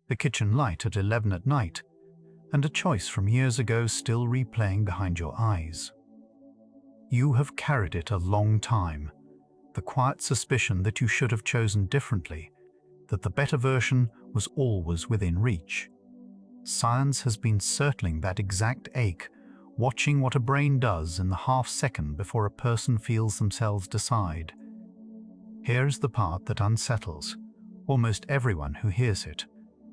the kitchen light at 11 at night, and a choice from years ago still replaying behind your eyes. You have carried it a long time, the quiet suspicion that you should have chosen differently, that the better version was always within reach. Science has been circling that exact ache, watching what a brain does in the half-second before a person feels themselves decide. Here's the part that unsettles almost everyone who hears it.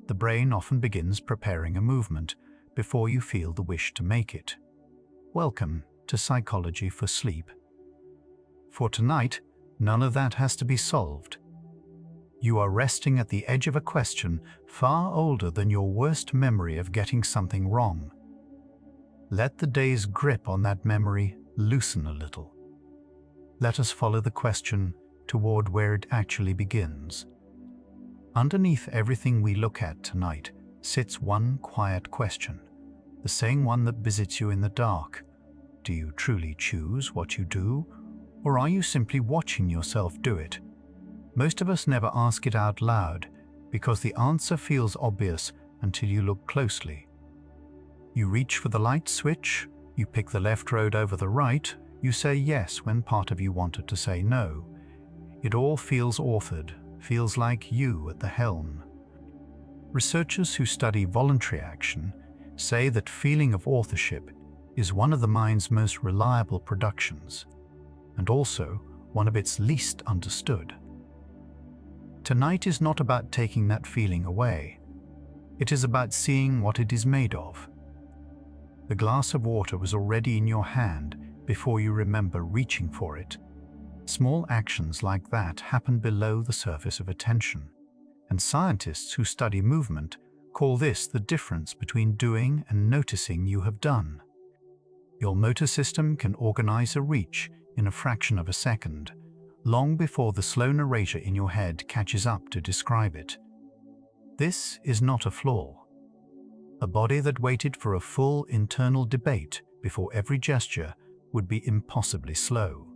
The brain often begins preparing a movement before you feel the wish to make it. Welcome to Psychology for Sleep. For tonight, none of that has to be solved. You are resting at the edge of a question far older than your worst memory of getting something wrong. Let the day's grip on that memory loosen a little. Let us follow the question toward where it actually begins. Underneath everything we look at tonight sits one quiet question, the same one that visits you in the dark. Do you truly choose what you do, or are you simply watching yourself do it? Most of us never ask it out loud because the answer feels obvious until you look closely. You reach for the light switch, you pick the left road over the right, you say yes when part of you wanted to say no. It all feels authored, feels like you at the helm. Researchers who study voluntary action say that feeling of authorship is one of the mind's most reliable productions, and also one of its least understood. Tonight is not about taking that feeling away. It is about seeing what it is made of. The glass of water was already in your hand before you remember reaching for it. Small actions like that happen below the surface of attention, and scientists who study movement call this the difference between doing and noticing you have done. Your motor system can organize a reach in a fraction of a second, long before the slow narrator in your head catches up to describe it. This is not a flaw. A body that waited for a full internal debate before every gesture would be impossibly slow.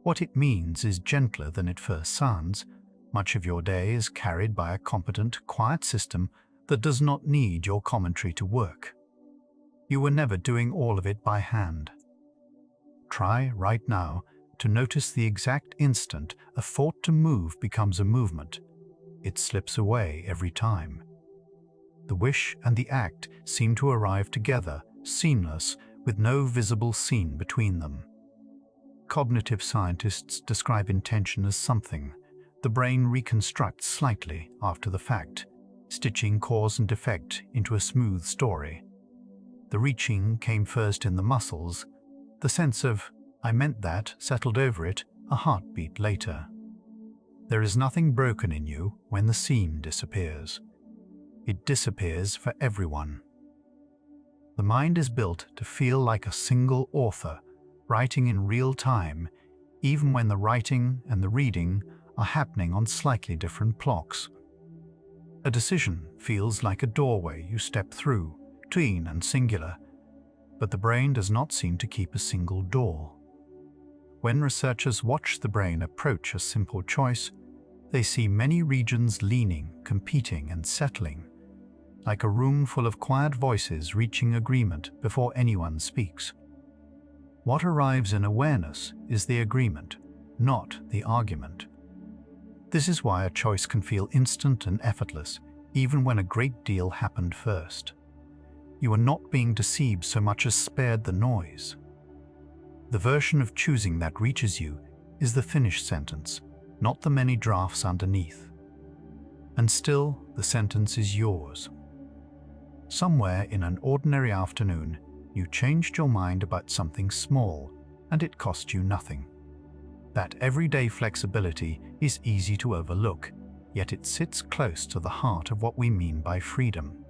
What it means is gentler than it first sounds. Much of your day is carried by a competent, quiet system that does not need your commentary to work. You were never doing all of it by hand. Try right now to notice the exact instant a thought to move becomes a movement. It slips away every time. The wish and the act seem to arrive together, seamless, with no visible scene between them. Cognitive scientists describe intention as something the brain reconstructs slightly after the fact, stitching cause and effect into a smooth story. The reaching came first in the muscles, the sense of "I meant that" settled over it a heartbeat later. There is nothing broken in you when the seam disappears. It disappears for everyone. The mind is built to feel like a single author, writing in real time, even when the writing and the reading are happening on slightly different clocks. A decision feels like a doorway you step through, clean and singular, but the brain does not seem to keep a single door. When researchers watch the brain approach a simple choice, they see many regions leaning, competing, and settling, like a room full of quiet voices reaching agreement before anyone speaks. What arrives in awareness is the agreement, not the argument. This is why a choice can feel instant and effortless, even when a great deal happened first. You are not being deceived so much as spared the noise. The version of choosing that reaches you is the finished sentence, not the many drafts underneath. And still, the sentence is yours. Somewhere in an ordinary afternoon, you changed your mind about something small, and it cost you nothing. That everyday flexibility is easy to overlook, yet it sits close to the heart of what we mean by freedom.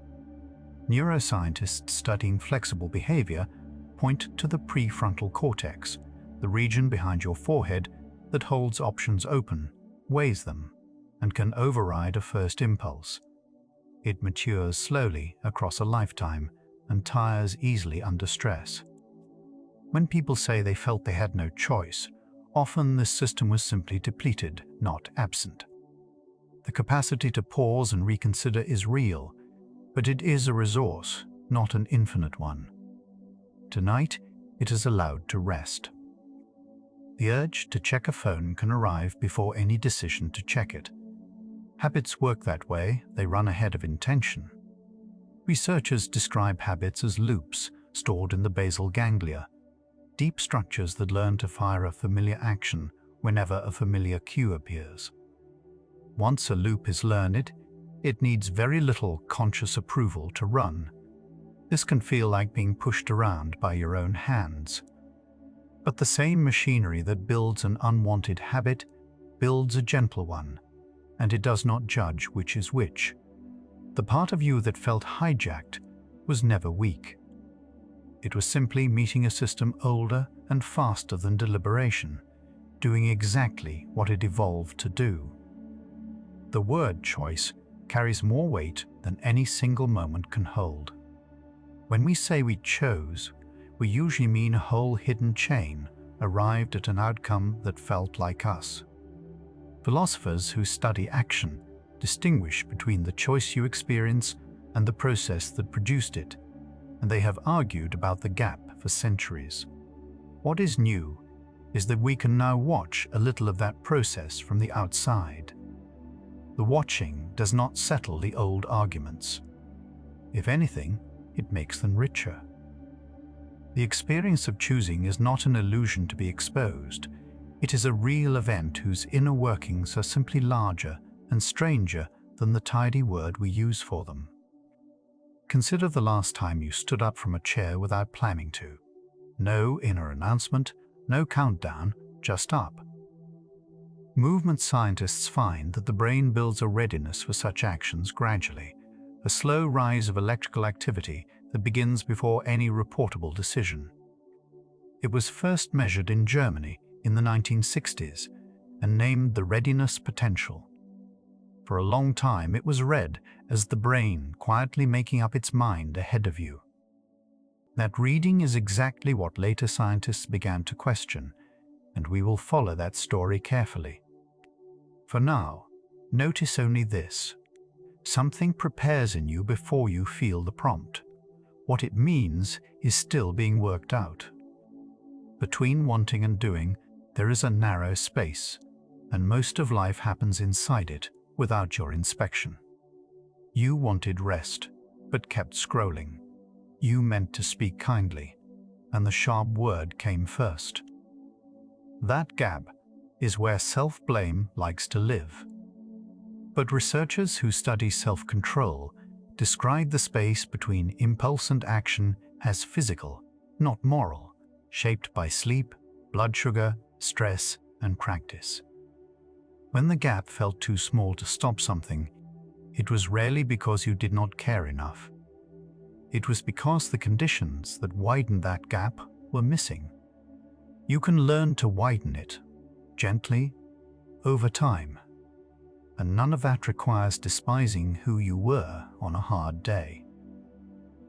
Neuroscientists studying flexible behavior point to the prefrontal cortex, the region behind your forehead that holds options open, weighs them, and can override a first impulse. It matures slowly across a lifetime and tires easily under stress. When people say they felt they had no choice, often this system was simply depleted, not absent. The capacity to pause and reconsider is real, but it is a resource, not an infinite one. Tonight, it is allowed to rest. The urge to check a phone can arrive before any decision to check it. Habits work that way, they run ahead of intention. Researchers describe habits as loops stored in the basal ganglia, deep structures that learn to fire a familiar action whenever a familiar cue appears. Once a loop is learned, it needs very little conscious approval to run. This can feel like being pushed around by your own hands. But the same machinery that builds an unwanted habit builds a gentle one, and it does not judge which is which. The part of you that felt hijacked was never weak. It was simply meeting a system older and faster than deliberation, doing exactly what it evolved to do. The word choice carries more weight than any single moment can hold. When we say we chose, we usually mean a whole hidden chain arrived at an outcome that felt like us. Philosophers who study action distinguish between the choice you experience and the process that produced it, and they have argued about the gap for centuries. What is new is that we can now watch a little of that process from the outside. The watching does not settle the old arguments. If anything, it makes them richer. The experience of choosing is not an illusion to be exposed. It is a real event whose inner workings are simply larger and stranger than the tidy word we use for them. Consider the last time you stood up from a chair without planning to. No inner announcement, no countdown, just up. Movement scientists find that the brain builds a readiness for such actions gradually, a slow rise of electrical activity that begins before any reportable decision. It was first measured in Germany in the 1960s and named the readiness potential. For a long time it was read as the brain quietly making up its mind ahead of you. That reading is exactly what later scientists began to question, and we will follow that story carefully. For now, notice only this. Something prepares in you before you feel the prompt. What it means is still being worked out. Between wanting and doing, there is a narrow space, and most of life happens inside it without your inspection. You wanted rest, but kept scrolling. You meant to speak kindly, and the sharp word came first. That gap is where self-blame likes to live. But researchers who study self-control describe the space between impulse and action as physical, not moral, shaped by sleep, blood sugar, stress, and practice. When the gap felt too small to stop something, it was rarely because you did not care enough. It was because the conditions that widened that gap were missing. You can learn to widen it, gently, over time. And none of that requires despising who you were on a hard day.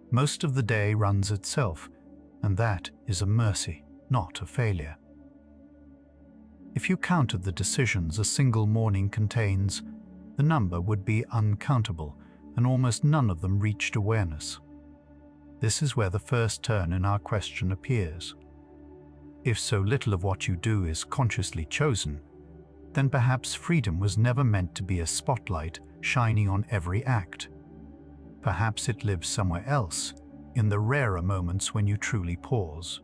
Most of the day runs itself, and that is a mercy, not a failure. If you counted the decisions a single morning contains, the number would be uncountable, and almost none of them reached awareness. This is where the first turn in our question appears. If so little of what you do is consciously chosen, then perhaps freedom was never meant to be a spotlight shining on every act. Perhaps it lives somewhere else, in the rarer moments when you truly pause.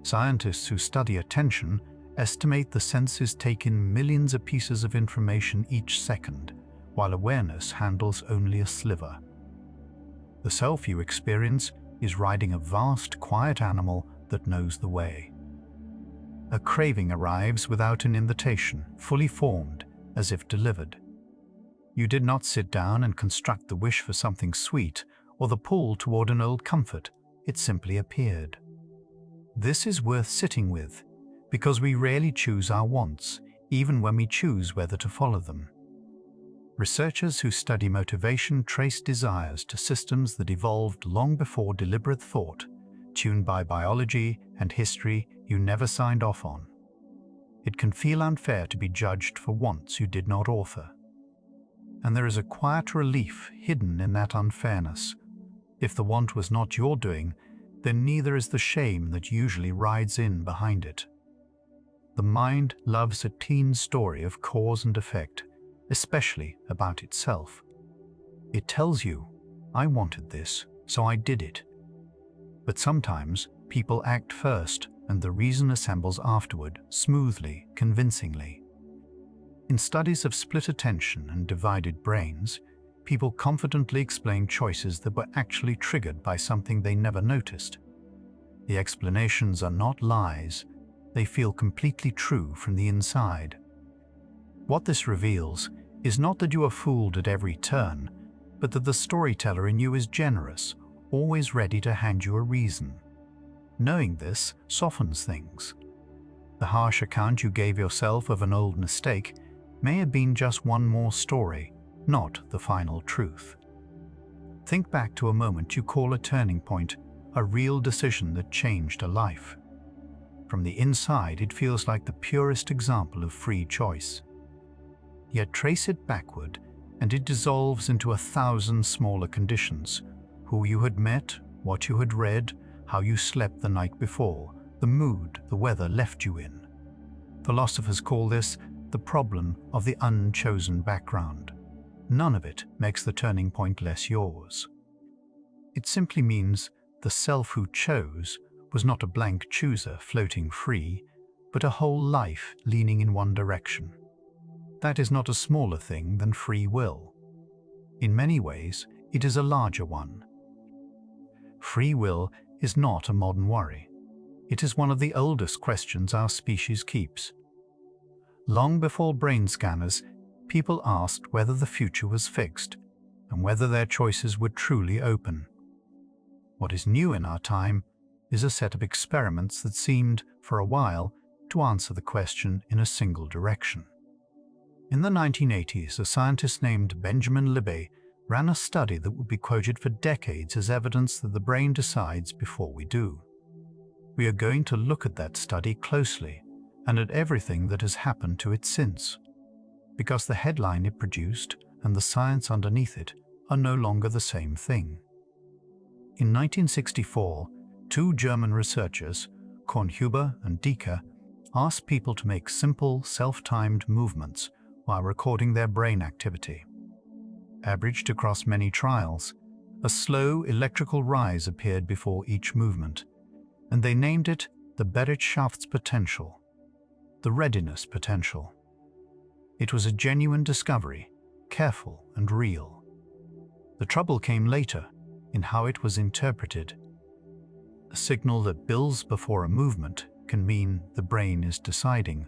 Scientists who study attention estimate the senses take in millions of pieces of information each second, while awareness handles only a sliver. The self you experience is riding a vast, quiet animal that knows the way. A craving arrives without an invitation, fully formed, as if delivered. You did not sit down and construct the wish for something sweet or the pull toward an old comfort, it simply appeared. This is worth sitting with, because we rarely choose our wants, even when we choose whether to follow them. Researchers who study motivation trace desires to systems that evolved long before deliberate thought, tuned by biology and history you never signed off on. It can feel unfair to be judged for wants you did not author. And there is a quiet relief hidden in that unfairness. If the want was not your doing, then neither is the shame that usually rides in behind it. The mind loves a teen story of cause and effect, especially about itself. It tells you, I wanted this, so I did it. But sometimes people act first and the reason assembles afterward, smoothly, convincingly. In studies of split attention and divided brains, people confidently explain choices that were actually triggered by something they never noticed. The explanations are not lies, they feel completely true from the inside. What this reveals is not that you are fooled at every turn, but that the storyteller in you is generous, always ready to hand you a reason. Knowing this softens things. The harsh account you gave yourself of an old mistake may have been just one more story, not the final truth. Think back to a moment you call a turning point, a real decision that changed a life. From the inside, it feels like the purest example of free choice. Yet trace it backward, and it dissolves into 1,000 smaller conditions: who you had met, what you had read, how you slept the night before, the mood the weather left you in. Philosophers call this the problem of the unchosen background. None of it makes the turning point less yours. It simply means the self who chose was not a blank chooser floating free, but a whole life leaning in one direction. That is not a smaller thing than free will. In many ways, it is a larger one. Free will is not a modern worry. It is one of the oldest questions our species keeps. Long before brain scanners, people asked whether the future was fixed and whether their choices were truly open. What is new in our time is a set of experiments that seemed, for a while, to answer the question in a single direction. In the 1980s, a scientist named Benjamin Libet ran a study that would be quoted for decades as evidence that the brain decides before we do. We are going to look at that study closely and at everything that has happened to it since, because the headline it produced and the science underneath it are no longer the same thing. In 1964, two German researchers, Kornhuber and Dieker, asked people to make simple, self-timed movements while recording their brain activity. Averaged across many trials, a slow electrical rise appeared before each movement, and they named it the Bereitschaftspotential, the readiness potential. It was a genuine discovery, careful and real. The trouble came later in how it was interpreted. A signal that builds before a movement can mean the brain is deciding,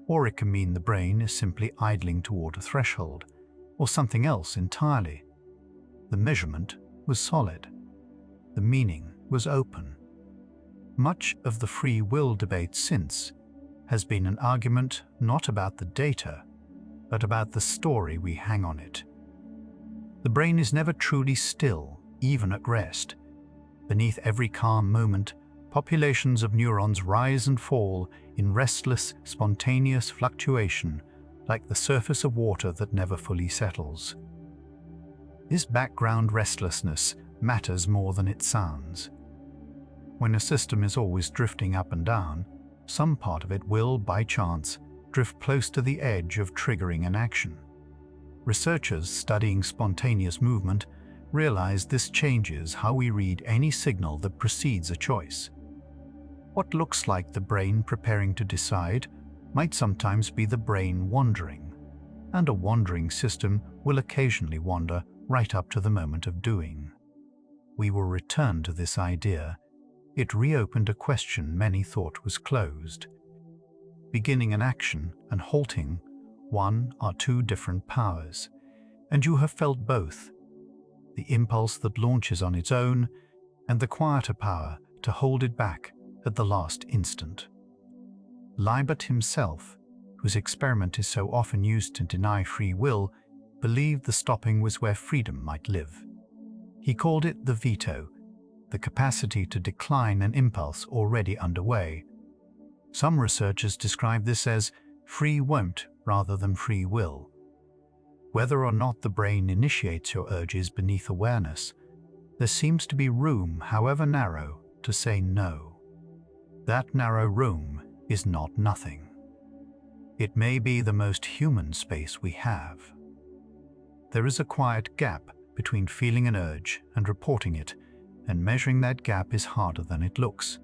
or it can mean the brain is simply idling toward a threshold, or something else entirely. The measurement was solid. The meaning was open. Much of the free will debate since has been an argument not about the data, but about the story we hang on it. The brain is never truly still, even at rest. Beneath every calm moment, populations of neurons rise and fall in restless, spontaneous fluctuation, like the surface of water that never fully settles. This background restlessness matters more than it sounds. When a system is always drifting up and down, some part of it will, by chance, drift close to the edge of triggering an action. Researchers studying spontaneous movement realize this changes how we read any signal that precedes a choice. What looks like the brain preparing to decide might sometimes be the brain wandering, and a wandering system will occasionally wander right up to the moment of doing. We will return to this idea. It reopened a question many thought was closed. Beginning an action and halting one are two different powers, and you have felt both: the impulse that launches on its own and the quieter power to hold it back at the last instant. Libet himself, whose experiment is so often used to deny free will, believed the stopping was where freedom might live. He called it the veto, the capacity to decline an impulse already underway. Some researchers describe this as free won't rather than free will. Whether or not the brain initiates your urges beneath awareness, there seems to be room, however narrow, to say no. That narrow room is not nothing. It may be the most human space we have. There is a quiet gap between feeling an urge and reporting it, and measuring that gap is harder than it looks.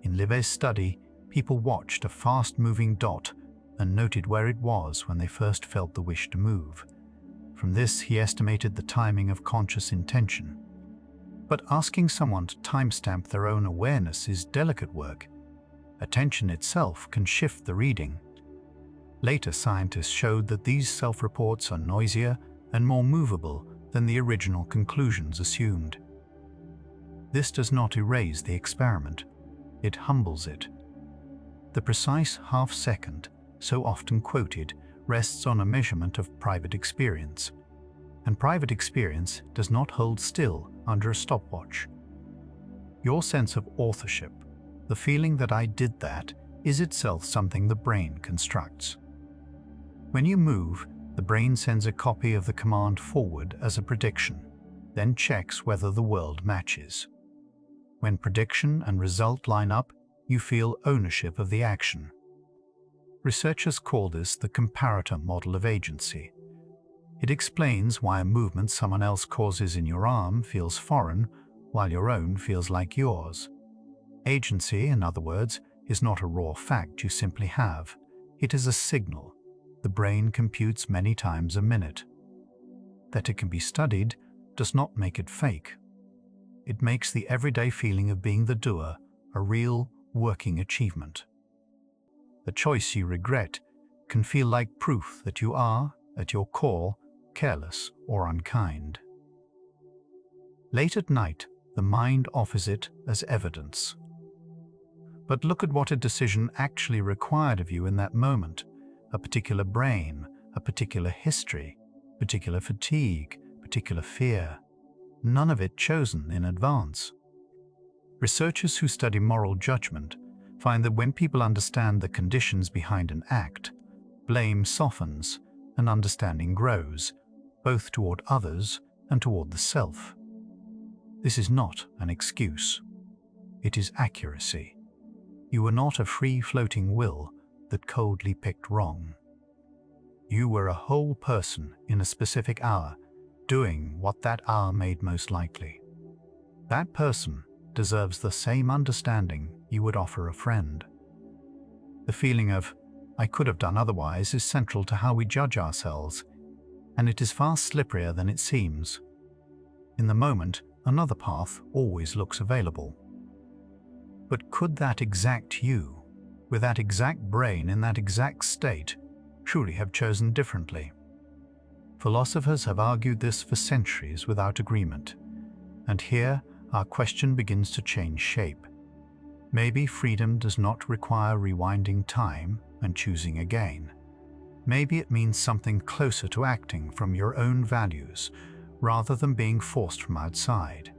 In Libet's study, people watched a fast-moving dot and noted where it was when they first felt the wish to move. From this, he estimated the timing of conscious intention. But asking someone to timestamp their own awareness is delicate work. Attention itself can shift the reading. Later scientists showed that these self-reports are noisier and more movable than the original conclusions assumed. This does not erase the experiment. It humbles it. The precise half-second, so often quoted, rests on a measurement of private experience. And private experience does not hold still under a stopwatch. Your sense of authorship, the feeling that I did that, is itself something the brain constructs. When you move, the brain sends a copy of the command forward as a prediction, then checks whether the world matches. When prediction and result line up, you feel ownership of the action. Researchers call this the comparator model of agency. It explains why a movement someone else causes in your arm feels foreign, while your own feels like yours. Agency, in other words, is not a raw fact you simply have. It is a signal the brain computes many times a minute. That it can be studied does not make it fake. It makes the everyday feeling of being the doer a real, working achievement. The choice you regret can feel like proof that you are, at your core, careless or unkind. Late at night, the mind offers it as evidence. But look at what a decision actually required of you in that moment: a particular brain, a particular history, particular fatigue, particular fear. None of it chosen in advance. Researchers who study moral judgment find that when people understand the conditions behind an act, blame softens and understanding grows, both toward others and toward the self. This is not an excuse. It is accuracy. You were not a free-floating will that coldly picked wrong. You were a whole person in a specific hour, doing what that hour made most likely. That person deserves the same understanding you would offer a friend. The feeling of, I could have done otherwise, is central to how we judge ourselves, and it is far slipperier than it seems. In the moment, another path always looks available. But could that exact you, with that exact brain in that exact state, truly have chosen differently? Philosophers have argued this for centuries without agreement, and here our question begins to change shape. Maybe freedom does not require rewinding time and choosing again. Maybe it means something closer to acting from your own values rather than being forced from outside.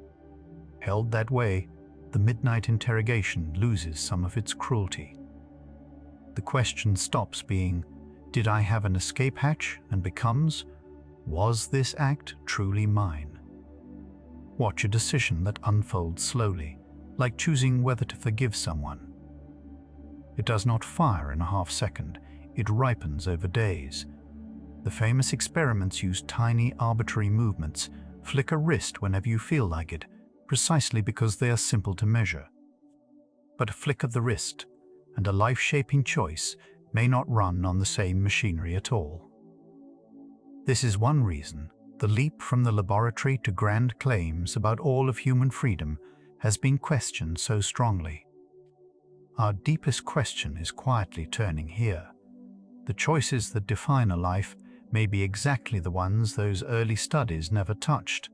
Held that way, the midnight interrogation loses some of its cruelty. The question stops being, did I have an escape hatch, and becomes, was this act truly mine? Watch a decision that unfolds slowly, like choosing whether to forgive someone. It does not fire in a half-second, it ripens over days. The famous experiments use tiny arbitrary movements, flick a wrist whenever you feel like it, precisely because they are simple to measure. But a flick of the wrist and a life-shaping choice may not run on the same machinery at all. This is one reason the leap from the laboratory to grand claims about all of human freedom has been questioned so strongly. Our deepest question is quietly turning here. The choices that define a life may be exactly the ones those early studies never touched.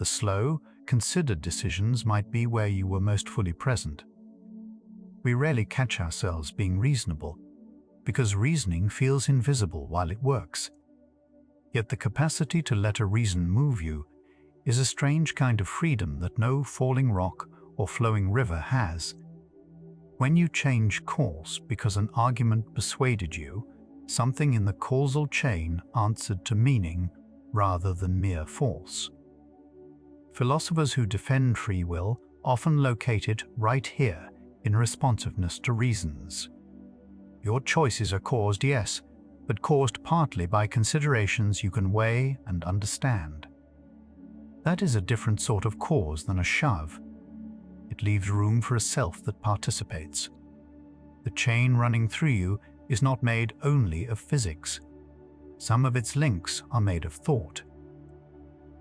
The slow, considered decisions might be where you were most fully present. We rarely catch ourselves being reasonable, because reasoning feels invisible while it works. Yet the capacity to let a reason move you is a strange kind of freedom that no falling rock or flowing river has. When you change course because an argument persuaded you, Something in the causal chain answered to meaning rather than mere force. Philosophers who defend free will often locate it right here in responsiveness to reasons. Your choices are caused, yes, but caused partly by considerations you can weigh and understand. That is a different sort of cause than a shove. It leaves room for a self that participates. The chain running through you is not made only of physics. Some of its links are made of thought.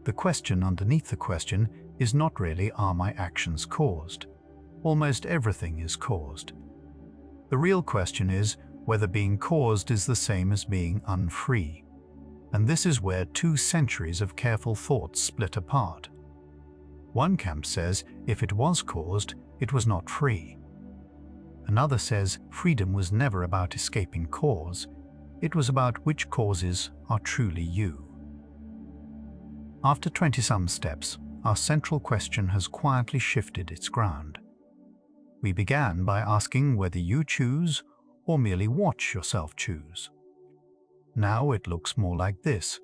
The question underneath the question is not really, are my actions caused? Almost everything is caused. The real question is whether being caused is the same as being unfree. And this is where 2 centuries of careful thought split apart. One camp says if it was caused, it was not free. Another says freedom was never about escaping cause, it was about which causes are truly you. After 20-some steps, our central question has quietly shifted its ground. We began by asking whether you choose or merely watch yourself choose. Now it looks more like this.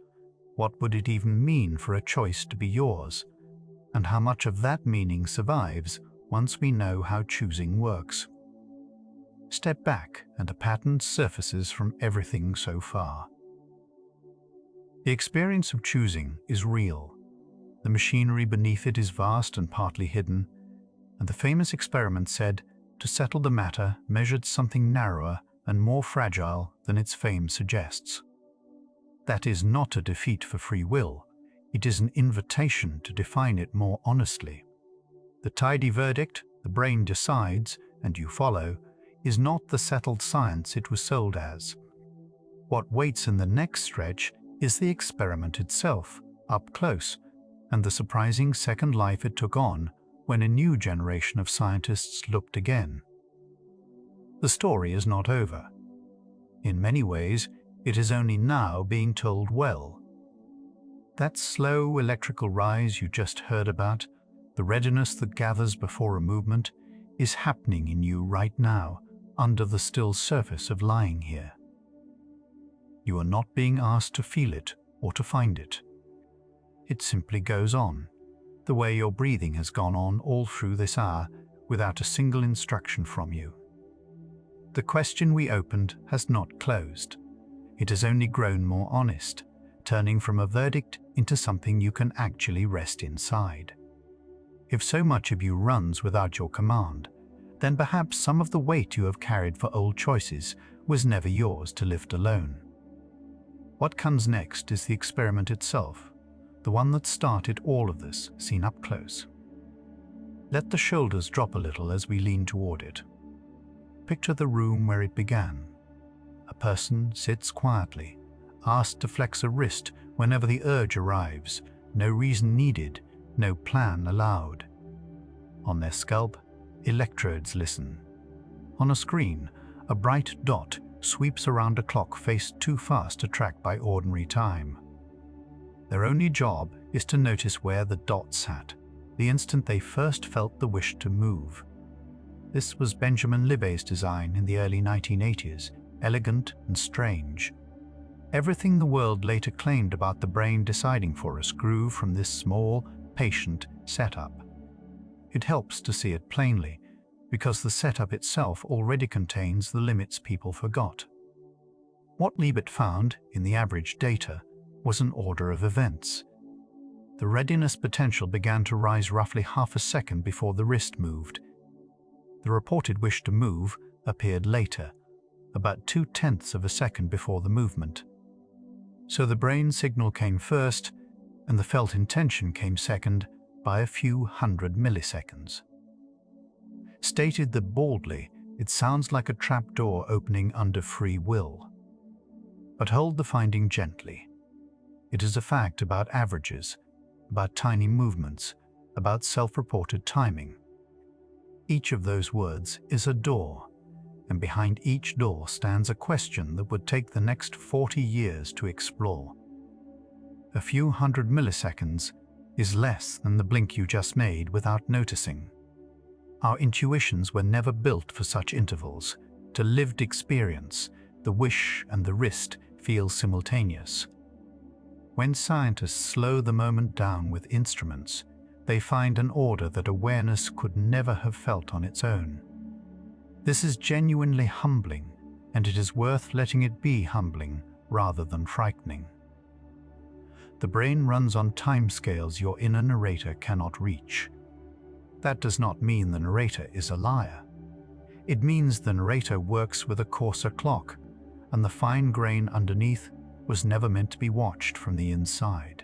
What would it even mean for a choice to be yours? And how much of that meaning survives once we know how choosing works? Step back and a pattern surfaces from everything so far. The experience of choosing is real. The machinery beneath it is vast and partly hidden, and the famous experiment said, to settle the matter, measured something narrower and more fragile than its fame suggests. That is not a defeat for free will, it is an invitation to define it more honestly. The tidy verdict, the brain decides and you follow, is not the settled science it was sold as. What waits in the next stretch is the experiment itself, up close, and the surprising second life it took on when a new generation of scientists looked again. The story is not over. In many ways, it is only now being told well. That slow electrical rise you just heard about, the readiness that gathers before a movement, is happening in you right now, under the still surface of lying here. You are not being asked to feel it or to find it. It simply goes on, the way your breathing has gone on all through this hour without a single instruction from you. The question we opened has not closed. It has only grown more honest, turning from a verdict into something you can actually rest inside. If so much of you runs without your command, then perhaps some of the weight you have carried for old choices was never yours to lift alone. What comes next is the experiment itself, the one that started all of this, seen up close. Let the shoulders drop a little as we lean toward it. Picture the room where it began. A person sits quietly, asked to flex a wrist whenever the urge arrives, no reason needed, no plan allowed. On their scalp, electrodes listen. On a screen, a bright dot sweeps around a clock face too fast to track by ordinary time. Their only job is to notice where the dot sat, the instant they first felt the wish to move. This was Benjamin Libet's design in the early 1980s, elegant and strange. Everything the world later claimed about the brain deciding for us grew from this small, patient setup. It helps to see it plainly, because the setup itself already contains the limits people forgot. What Libet found in the average data was an order of events. The readiness potential began to rise roughly half a second before the wrist moved. The reported wish to move appeared later, about 0.2 of a second before the movement. So the brain signal came first, and the felt intention came second by a few hundred milliseconds. Stated that boldly, it sounds like a trapdoor opening under free will. But hold the finding gently. It is a fact about averages, about tiny movements, about self-reported timing. Each of those words is a door, and behind each door stands a question that would take the next 40 years to explore. A few hundred milliseconds is less than the blink you just made without noticing. Our intuitions were never built for such intervals, to lived experience, the wish and the wrist feel simultaneous. When scientists slow the moment down with instruments, they find an order that awareness could never have felt on its own. This is genuinely humbling, and it is worth letting it be humbling rather than frightening. The brain runs on timescales your inner narrator cannot reach. That does not mean the narrator is a liar. It means the narrator works with a coarser clock, and the fine grain underneath was never meant to be watched from the inside.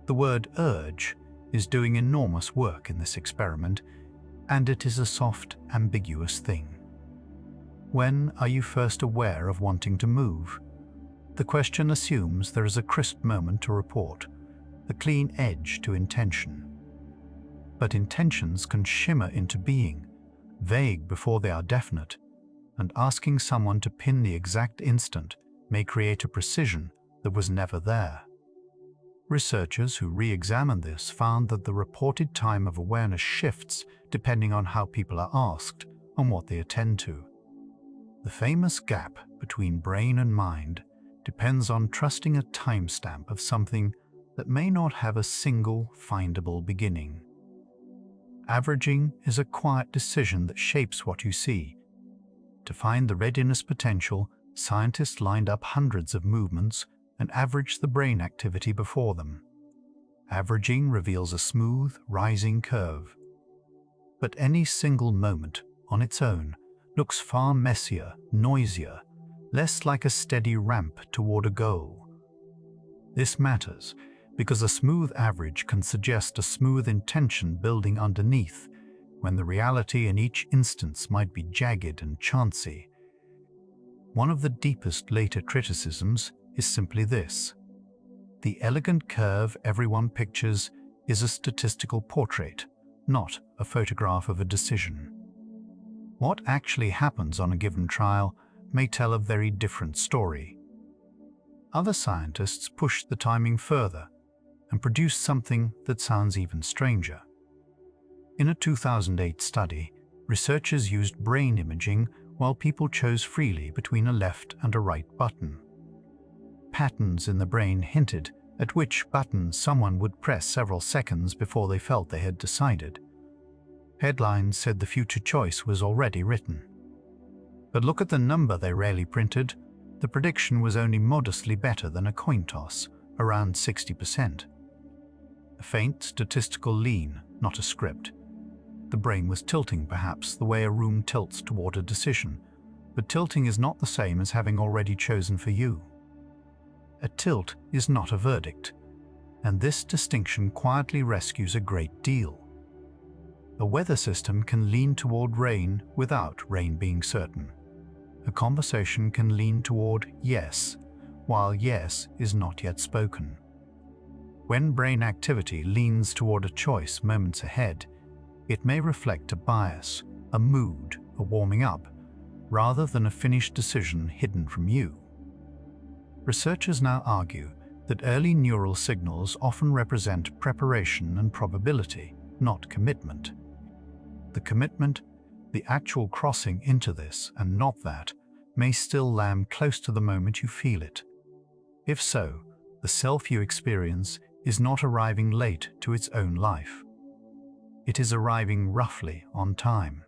The word urge is doing enormous work in this experiment, and it is a soft, ambiguous thing. When are you first aware of wanting to move? The question assumes there is a crisp moment to report, a clean edge to intention. But intentions can shimmer into being, vague before they are definite, and asking someone to pin the exact instant may create a precision that was never there. Researchers who re-examined this found that the reported time of awareness shifts depending on how people are asked and what they attend to. The famous gap between brain and mind depends on trusting a timestamp of something that may not have a single findable beginning. Averaging is a quiet decision that shapes what you see. To find the readiness potential, scientists lined up hundreds of movements and averaged the brain activity before them. Averaging reveals a smooth, rising curve. But any single moment, on its own, looks far messier, noisier, less like a steady ramp toward a goal. This matters because a smooth average can suggest a smooth intention building underneath, when the reality in each instance might be jagged and chancy. One of the deepest later criticisms is simply this: the elegant curve everyone pictures is a statistical portrait, not a photograph of a decision. What actually happens on a given trial may tell a very different story. Other scientists pushed the timing further and produced something that sounds even stranger. In a 2008 study, researchers used brain imaging while people chose freely between a left and a right button. Patterns in the brain hinted at which button someone would press several seconds before they felt they had decided. Headlines said the future choice was already written. But look at the number they rarely printed. The prediction was only modestly better than a coin toss, around 60%. A faint statistical lean, not a script. The brain was tilting perhaps the way a room tilts toward a decision, but tilting is not the same as having already chosen for you. A tilt is not a verdict, and this distinction quietly rescues a great deal. A weather system can lean toward rain without rain being certain. A conversation can lean toward yes, while yes is not yet spoken. When brain activity leans toward a choice moments ahead, it may reflect a bias, a mood, a warming up, rather than a finished decision hidden from you. Researchers now argue that early neural signals often represent preparation and probability, not commitment. The commitment, the actual crossing into this and not that, may still land close to the moment you feel it. If so, the self you experience is not arriving late to its own life. It is arriving roughly on time.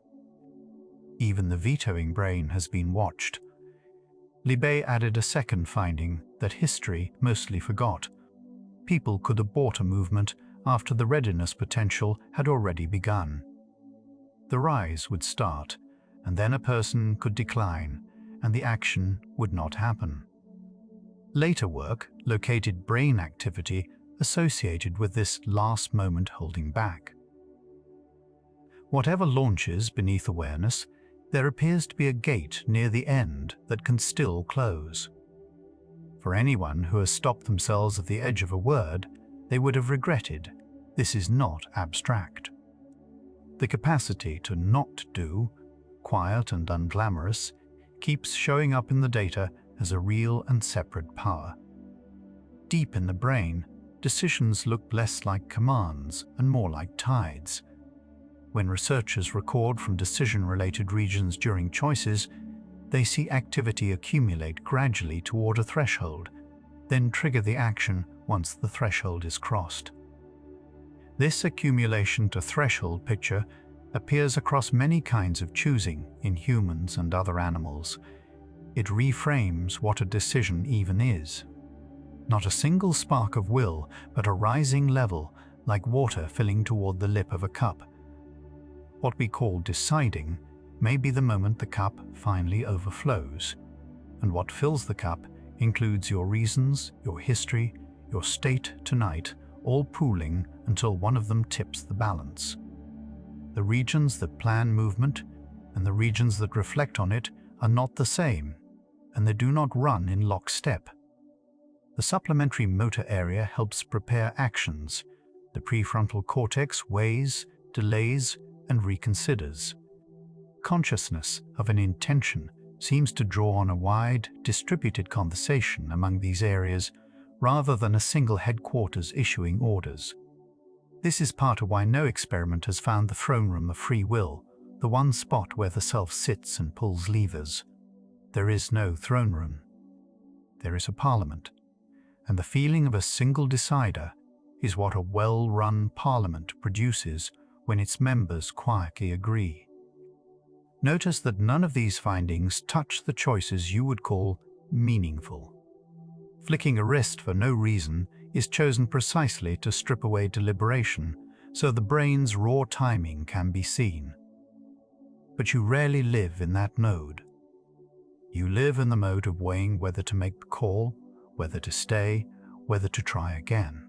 Even the vetoing brain has been watched. Libet added a second finding that history mostly forgot. People could abort a movement after the readiness potential had already begun. The rise would start, and then a person could decline, and the action would not happen. Later work located brain activity associated with this last moment holding back. Whatever launches beneath awareness, there appears to be a gate near the end that can still close. For anyone who has stopped themselves at the edge of a word, they would have regretted this is not abstract. The capacity to not do, quiet and unglamorous, keeps showing up in the data as a real and separate power. Deep in the brain, decisions look less like commands and more like tides. When researchers record from decision-related regions during choices, They see activity accumulate gradually toward a threshold, then trigger the action once the threshold is crossed. This accumulation to threshold picture appears across many kinds of choosing in humans and other animals. It reframes what a decision even is. Not a single spark of will, but a rising level, like water filling toward the lip of a cup. What we call deciding may be the moment the cup finally overflows, and what fills the cup includes your reasons, your history, your state tonight, all pooling until one of them tips the balance. The regions that plan movement and the regions that reflect on it are not the same, and they do not run in lockstep. The supplementary motor area helps prepare actions. The prefrontal cortex weighs, delays, and reconsiders. Consciousness of an intention seems to draw on a wide, distributed conversation among these areas rather than a single headquarters issuing orders. This is part of why no experiment has found the throne room of free will, the one spot where the self sits and pulls levers. There is no throne room. There is a parliament, and the feeling of a single decider is what a well-run parliament produces when its members quietly agree. Notice that none of these findings touch the choices you would call meaningful. Flicking a wrist for no reason is chosen precisely to strip away deliberation, so the brain's raw timing can be seen. But you rarely live in that mode. You live in the mode of weighing whether to make the call, whether to stay, whether to try again.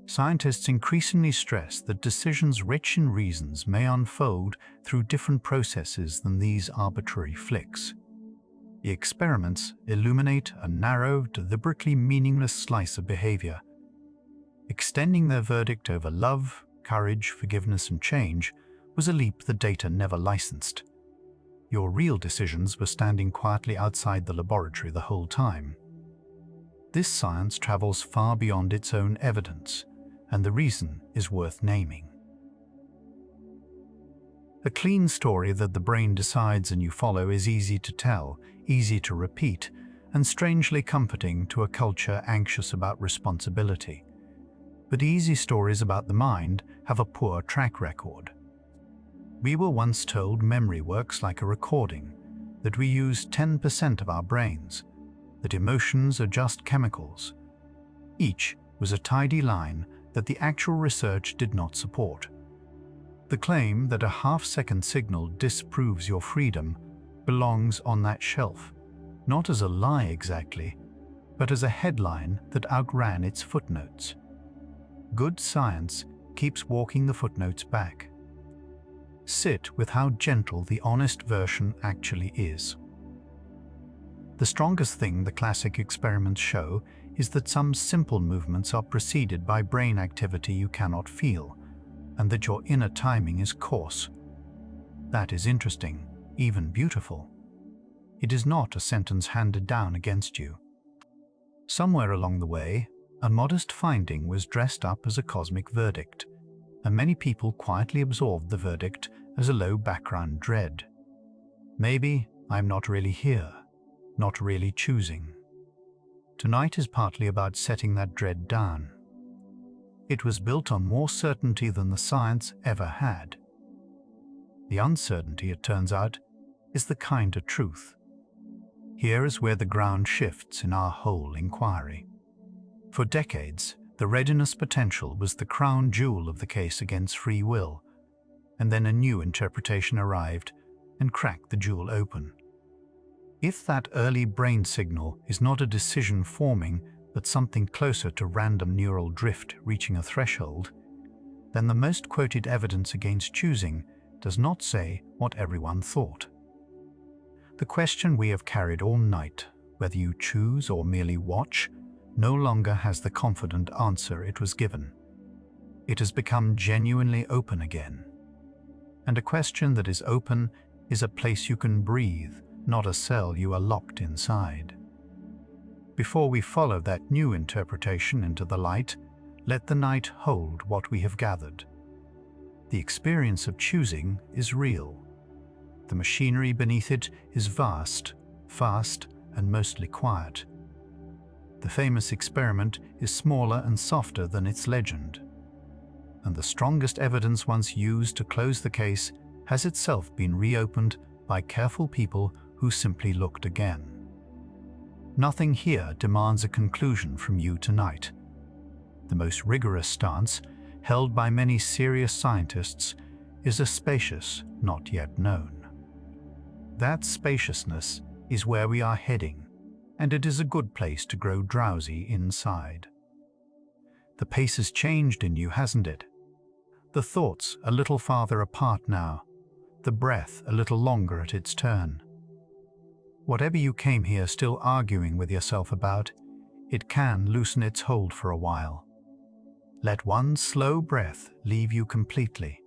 Scientists increasingly stress that decisions rich in reasons may unfold through different processes than these arbitrary flicks. The experiments illuminate a narrow, deliberately meaningless slice of behavior. Extending their verdict over love, courage, forgiveness, and change was a leap the data never licensed. Your real decisions were standing quietly outside the laboratory the whole time. This science travels far beyond its own evidence, and the reason is worth naming. A clean story that the brain decides and you follow is easy to tell, easy to repeat, and strangely comforting to a culture anxious about responsibility. But easy stories about the mind have a poor track record. We were once told memory works like a recording, that we use 10% of our brains, that emotions are just chemicals. Each was a tidy line that the actual research did not support. The claim that a half-second signal disproves your freedom belongs on that shelf, not as a lie exactly, but as a headline that outran its footnotes. Good science keeps walking the footnotes back. Sit with how gentle the honest version actually is. The strongest thing the classic experiments show is that some simple movements are preceded by brain activity you cannot feel, and that your inner timing is coarse. That is interesting, even beautiful. It is not a sentence handed down against you. Somewhere along the way, a modest finding was dressed up as a cosmic verdict, and many people quietly absorbed the verdict as a low background dread. Maybe I'm not really here, not really choosing. Tonight is partly about setting that dread down. It was built on more certainty than the science ever had. The uncertainty, it turns out, is the kinder truth. Here is where the ground shifts in our whole inquiry. For decades, the readiness potential was the crown jewel of the case against free will, and then a new interpretation arrived and cracked the jewel open. If that early brain signal is not a decision forming, but something closer to random neural drift reaching a threshold, then the most quoted evidence against choosing does not say what everyone thought. The question we have carried all night, whether you choose or merely watch, no longer has the confident answer it was given. It has become genuinely open again. And a question that is open is a place you can breathe, not a cell you are locked inside. Before we follow that new interpretation into the light, let the night hold what we have gathered. The experience of choosing is real. the machinery beneath it is vast, fast, and mostly quiet. The famous experiment is smaller and softer than its legend, and the strongest evidence once used to close the case has itself been reopened by careful people who simply looked again. Nothing here demands a conclusion from you tonight. The most rigorous stance, held by many serious scientists, is a spacious, not yet known. That spaciousness is where we are heading, and it is a good place to grow drowsy inside. The pace has changed in you, hasn't it? The thoughts a little farther apart now, the breath a little longer at its turn. Whatever you came here still arguing with yourself about, it can loosen its hold for a while. Let one slow breath leave you completely.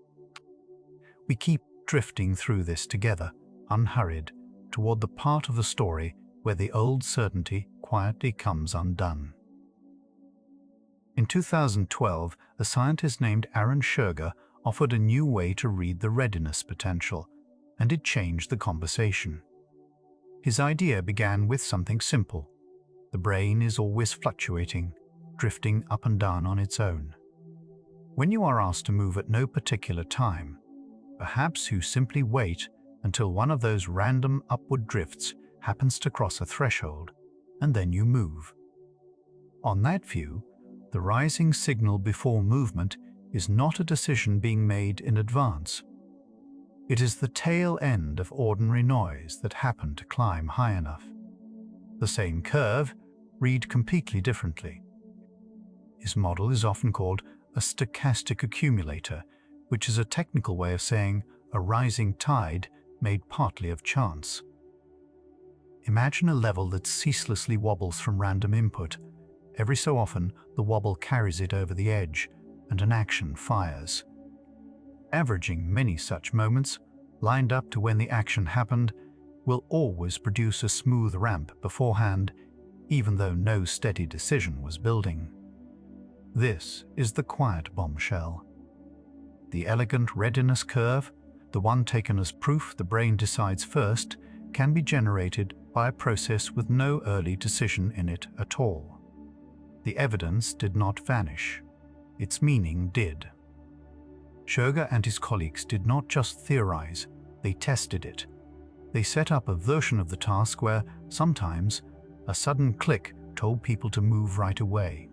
We keep drifting through this together, unhurried, toward the part of the story where the old certainty quietly comes undone. In 2012, a scientist named Aaron Scherger offered a new way to read the readiness potential, and it changed the conversation. His idea began with something simple. The brain is always fluctuating, drifting up and down on its own. When you are asked to move at no particular time, perhaps you simply wait until one of those random upward drifts happens to cross a threshold, and then you move. On that view, the rising signal before movement is not a decision being made in advance. It is the tail end of ordinary noise that happened to climb high enough. The same curve, read completely differently. His model is often called a stochastic accumulator, which is a technical way of saying a rising tide made partly of chance. Imagine a level that ceaselessly wobbles from random input. Every so often, the wobble carries it over the edge, and an action fires. Averaging many such moments, lined up to when the action happened, will always produce a smooth ramp beforehand, even though no steady decision was building. This is the quiet bombshell. The elegant readiness curve, the one taken as proof the brain decides first, can be generated by a process with no early decision in it at all. The evidence did not vanish. Its meaning did. Scherger and his colleagues did not just theorize, they tested it. They set up a version of the task where, sometimes, a sudden click told people to move right away.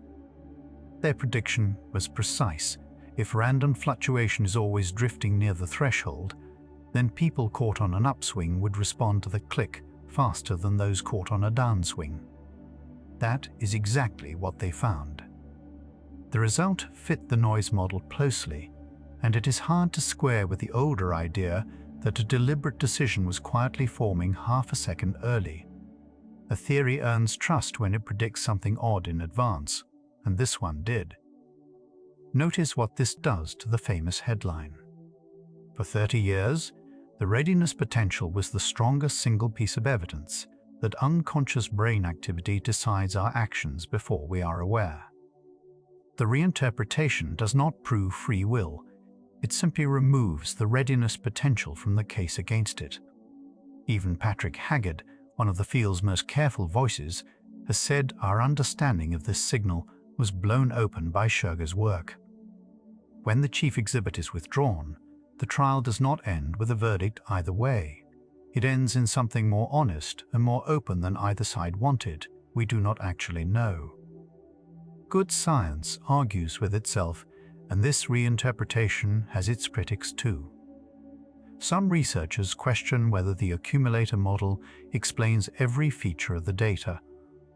Their prediction was precise. If random fluctuation is always drifting near the threshold, then people caught on an upswing would respond to the click faster than those caught on a downswing. That is exactly what they found. The result fit the noise model closely, and it is hard to square with the older idea that a deliberate decision was quietly forming half a second early. A theory earns trust when it predicts something odd in advance, and this one did. Notice what this does to the famous headline. For 30 years, the readiness potential was the strongest single piece of evidence that unconscious brain activity decides our actions before we are aware. The reinterpretation does not prove free will, it simply removes the readiness potential from the case against it. Even Patrick Haggard, one of the field's most careful voices, has said our understanding of this signal was blown open by Scherger's work. When the chief exhibit is withdrawn, the trial does not end with a verdict either way. It ends in something more honest and more open than either side wanted. We do not actually know. Good science argues with itself, and this reinterpretation has its critics too. Some researchers question whether the accumulator model explains every feature of the data,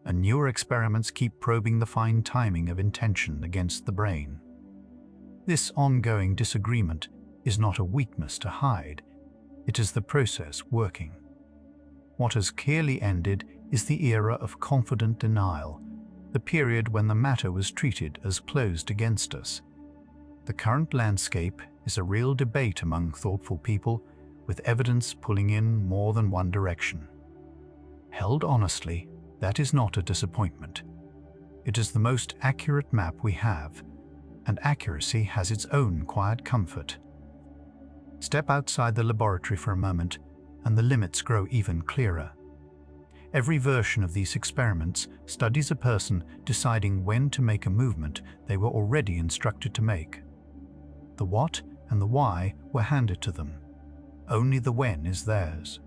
and newer experiments keep probing the fine timing of intention against the brain. This ongoing disagreement is not a weakness to hide, it is the process working. What has clearly ended is the era of confident denial, the period when the matter was treated as closed against us. The current landscape is a real debate among thoughtful people, with evidence pulling in more than one direction. Held honestly, that is not a disappointment. It is the most accurate map we have, and accuracy has its own quiet comfort. Step outside the laboratory for a moment and the limits grow even clearer. Every version of these experiments studies a person deciding when to make a movement they were already instructed to make. The what and the why were handed to them. Only the when is theirs.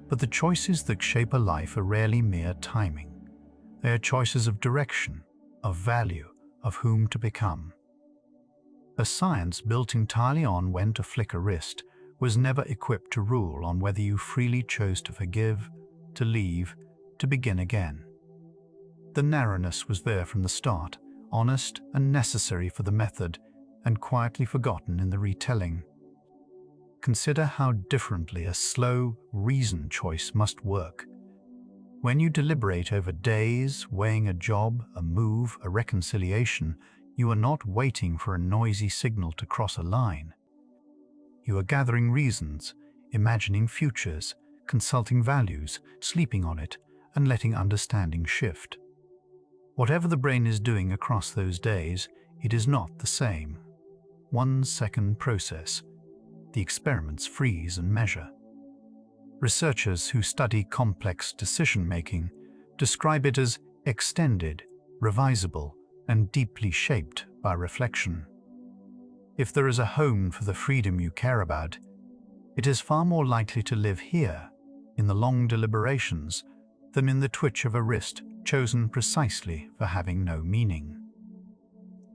But the choices that shape a life are rarely mere timing. They are choices of direction, of value, of whom to become. A science built entirely on when to flick a wrist was never equipped to rule on whether you freely chose to forgive, to leave, to begin again. The narrowness was there from the start, honest and necessary for the method, and quietly forgotten in the retelling. Consider how differently a slow, reasoned choice must work. When you deliberate over days, weighing a job, a move, a reconciliation, you are not waiting for a noisy signal to cross a line. You are gathering reasons, imagining futures, consulting values, sleeping on it, and letting understanding shift. Whatever the brain is doing across those days, it is not the same. 1 second process. The experiments freeze and measure. Researchers who study complex decision-making describe it as extended, revisable, and deeply shaped by reflection. If there is a home for the freedom you care about, it is far more likely to live here, in the long deliberations, than in the twitch of a wrist chosen precisely for having no meaning.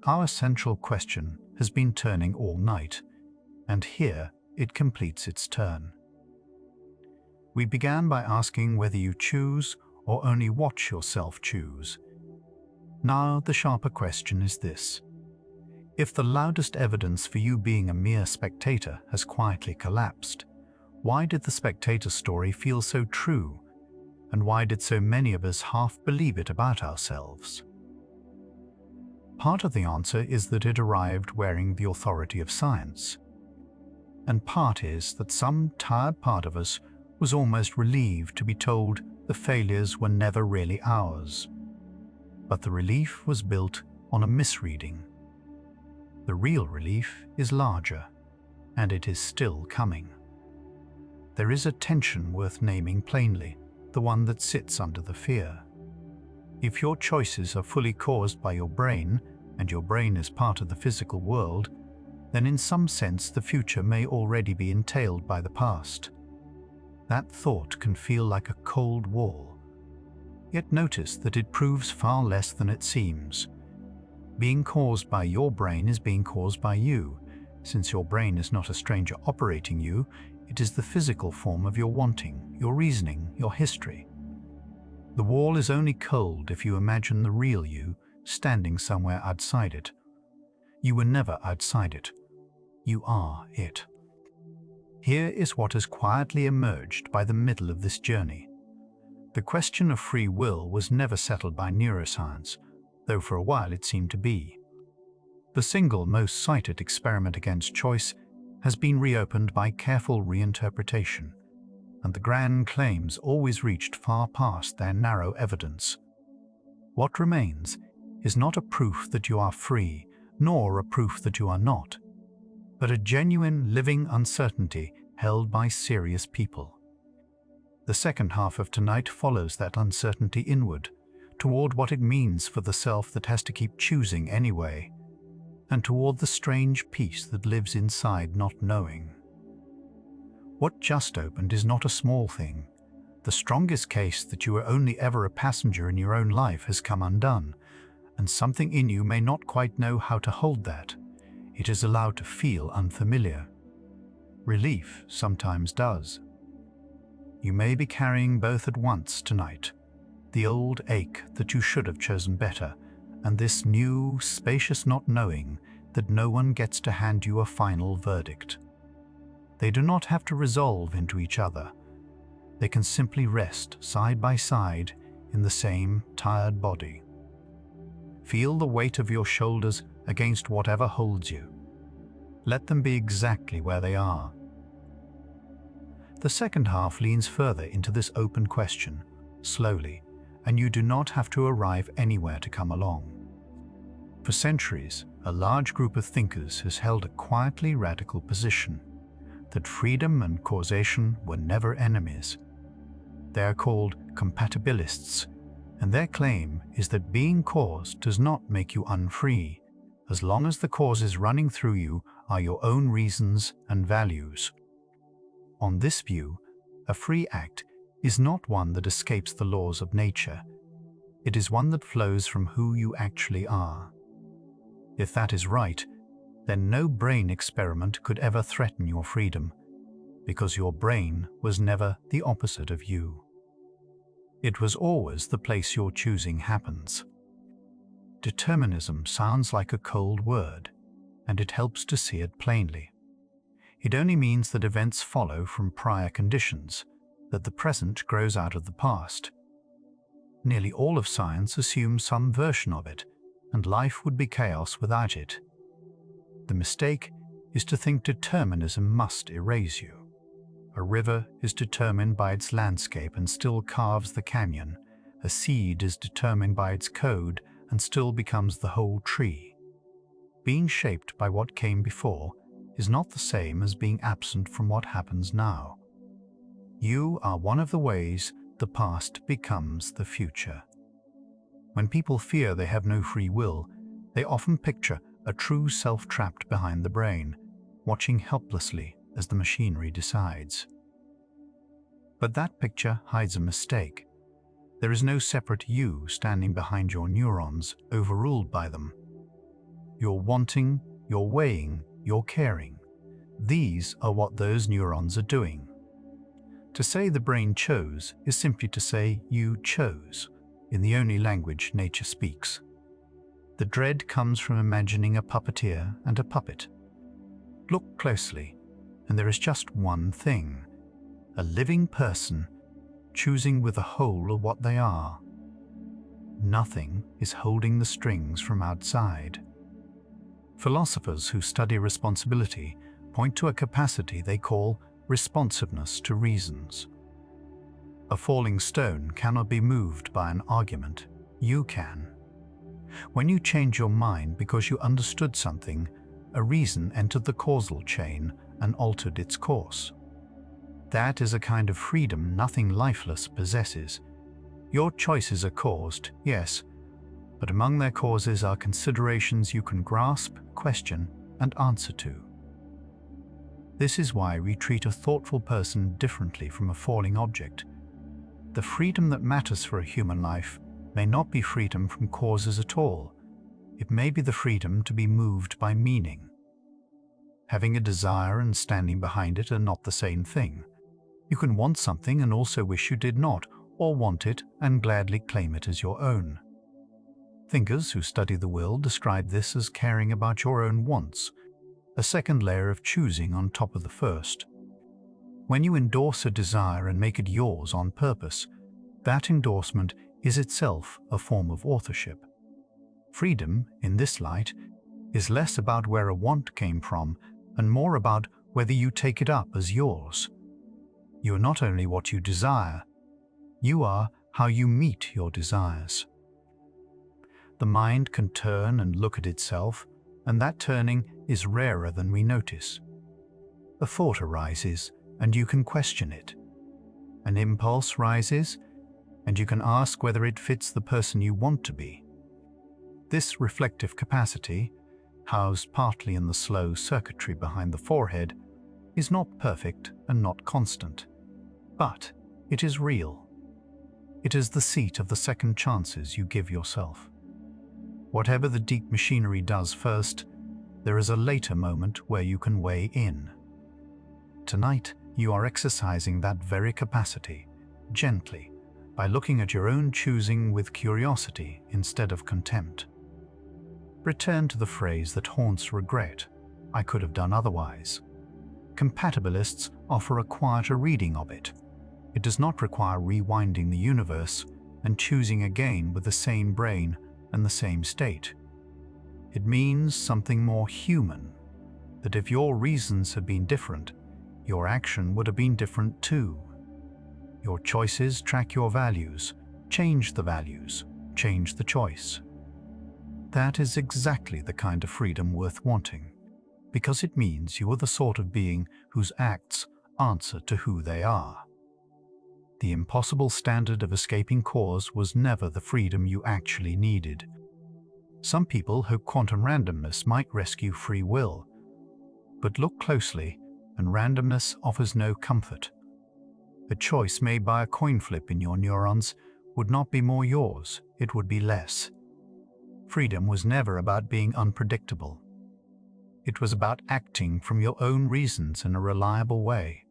Our central question has been turning all night, and here it completes its turn. We began by asking whether you choose or only watch yourself choose. Now the sharper question is this. If the loudest evidence for you being a mere spectator has quietly collapsed, why did the spectator story feel so true? And why did so many of us half believe it about ourselves? Part of the answer is that it arrived wearing the authority of science. And part is that some tired part of us was almost relieved to be told the failures were never really ours. But the relief was built on a misreading. The real relief is larger, and it is still coming. There is a tension worth naming plainly, the one that sits under the fear. If your choices are fully caused by your brain, and your brain is part of the physical world, then in some sense the future may already be entailed by the past. That thought can feel like a cold wall. Yet notice that it proves far less than it seems. Being caused by your brain is being caused by you. Since your brain is not a stranger operating you, it is the physical form of your wanting, your reasoning, your history. The wall is only cold if you imagine the real you standing somewhere outside it. You were never outside it. You are it. Here is what has quietly emerged by the middle of this journey. The question of free will was never settled by neuroscience, though for a while it seemed to be. The single most cited experiment against choice has been reopened by careful reinterpretation, and the grand claims always reached far past their narrow evidence. What remains is not a proof that you are free, nor a proof that you are not, but a genuine living uncertainty held by serious people. The second half of tonight follows that uncertainty inward, toward what it means for the self that has to keep choosing anyway, and toward the strange peace that lives inside not knowing. What just opened is not a small thing. The strongest case that you were only ever a passenger in your own life has come undone, and something in you may not quite know how to hold that. It is allowed to feel unfamiliar. Relief sometimes does. You may be carrying both at once tonight, the old ache that you should have chosen better, and this new, spacious not knowing that no one gets to hand you a final verdict. They do not have to resolve into each other. They can simply rest side by side in the same tired body. Feel the weight of your shoulders against whatever holds you. Let them be exactly where they are. The second half leans further into this open question, slowly, and you do not have to arrive anywhere to come along. For centuries, a large group of thinkers has held a quietly radical position. that freedom and causation were never enemies. They are called Compatibilists, and their claim is that being caused does not make you unfree, as long as the causes running through you are your own reasons and values. On this view, a free act is not one that escapes the laws of nature. It is one that flows from who you actually are. If that is right, then no brain experiment could ever threaten your freedom, because your brain was never the opposite of you. It was always the place your choosing happens. Determinism sounds like a cold word, and it helps to see it plainly. It only means that events follow from prior conditions, that the present grows out of the past. Nearly all of science assumes some version of it, and life would be chaos without it. The mistake is to think determinism must erase you. A river is determined by its landscape and still carves the canyon. A seed is determined by its code and still becomes the whole tree. Being shaped by what came before is not the same as being absent from what happens now. You are one of the ways the past becomes the future. When people fear they have no free will, they often picture a true self trapped behind the brain, watching helplessly as the machinery decides. But that picture hides a mistake. There is no separate you standing behind your neurons, overruled by them. You're wanting, you're weighing, you're caring. These are what those neurons are doing. To say the brain chose is simply to say you chose, in the only language nature speaks. The dread comes from imagining a puppeteer and a puppet. Look closely, and there is just one thing: a living person choosing with the whole of what they are. Nothing is holding the strings from outside. Philosophers who study responsibility point to a capacity they call responsiveness to reasons. A falling stone cannot be moved by an argument. You can. When you change your mind because you understood something, a reason entered the causal chain and altered its course. That is a kind of freedom nothing lifeless possesses. Your choices are caused, yes, but among their causes are considerations you can grasp, question, and answer to. This is why we treat a thoughtful person differently from a falling object. The freedom that matters for a human life may not be freedom from causes at all. It may be the freedom to be moved by meaning. Having a desire and standing behind it are not the same thing. You can want something and also wish you did not, or want it and gladly claim it as your own. Thinkers who study the will describe this as caring about your own wants, a second layer of choosing on top of the first. When you endorse a desire and make it yours on purpose, that endorsement is itself a form of authorship. Freedom, in this light, is less about where a want came from and more about whether you take it up as yours. You are not only what you desire, you are how you meet your desires. The mind can turn and look at itself, and that turning is rarer than we notice. A thought arises, and you can question it. An impulse rises, and you can ask whether it fits the person you want to be. This reflective capacity, housed partly in the slow circuitry behind the forehead, is not perfect and not constant, but it is real. It is the seat of the second chances you give yourself. Whatever the deep machinery does first, there is a later moment where you can weigh in. Tonight, you are exercising that very capacity, gently, by looking at your own choosing with curiosity instead of contempt. Return to the phrase that haunts regret: I could have done otherwise. Compatibilists offer a quieter reading of it. It does not require rewinding the universe and choosing again with the same brain and the same state. It means something more human, that if your reasons had been different, your action would have been different too. Your choices track your values. Change the values, change the choice. That is exactly the kind of freedom worth wanting. because it means you are the sort of being whose acts answer to who they are. The impossible standard of escaping cause was never the freedom you actually needed. Some people hope quantum randomness might rescue free will, but look closely, and randomness offers no comfort. A choice made by a coin flip in your neurons would not be more yours, it would be less. Freedom was never about being unpredictable. It was about acting from your own reasons in a reliable way.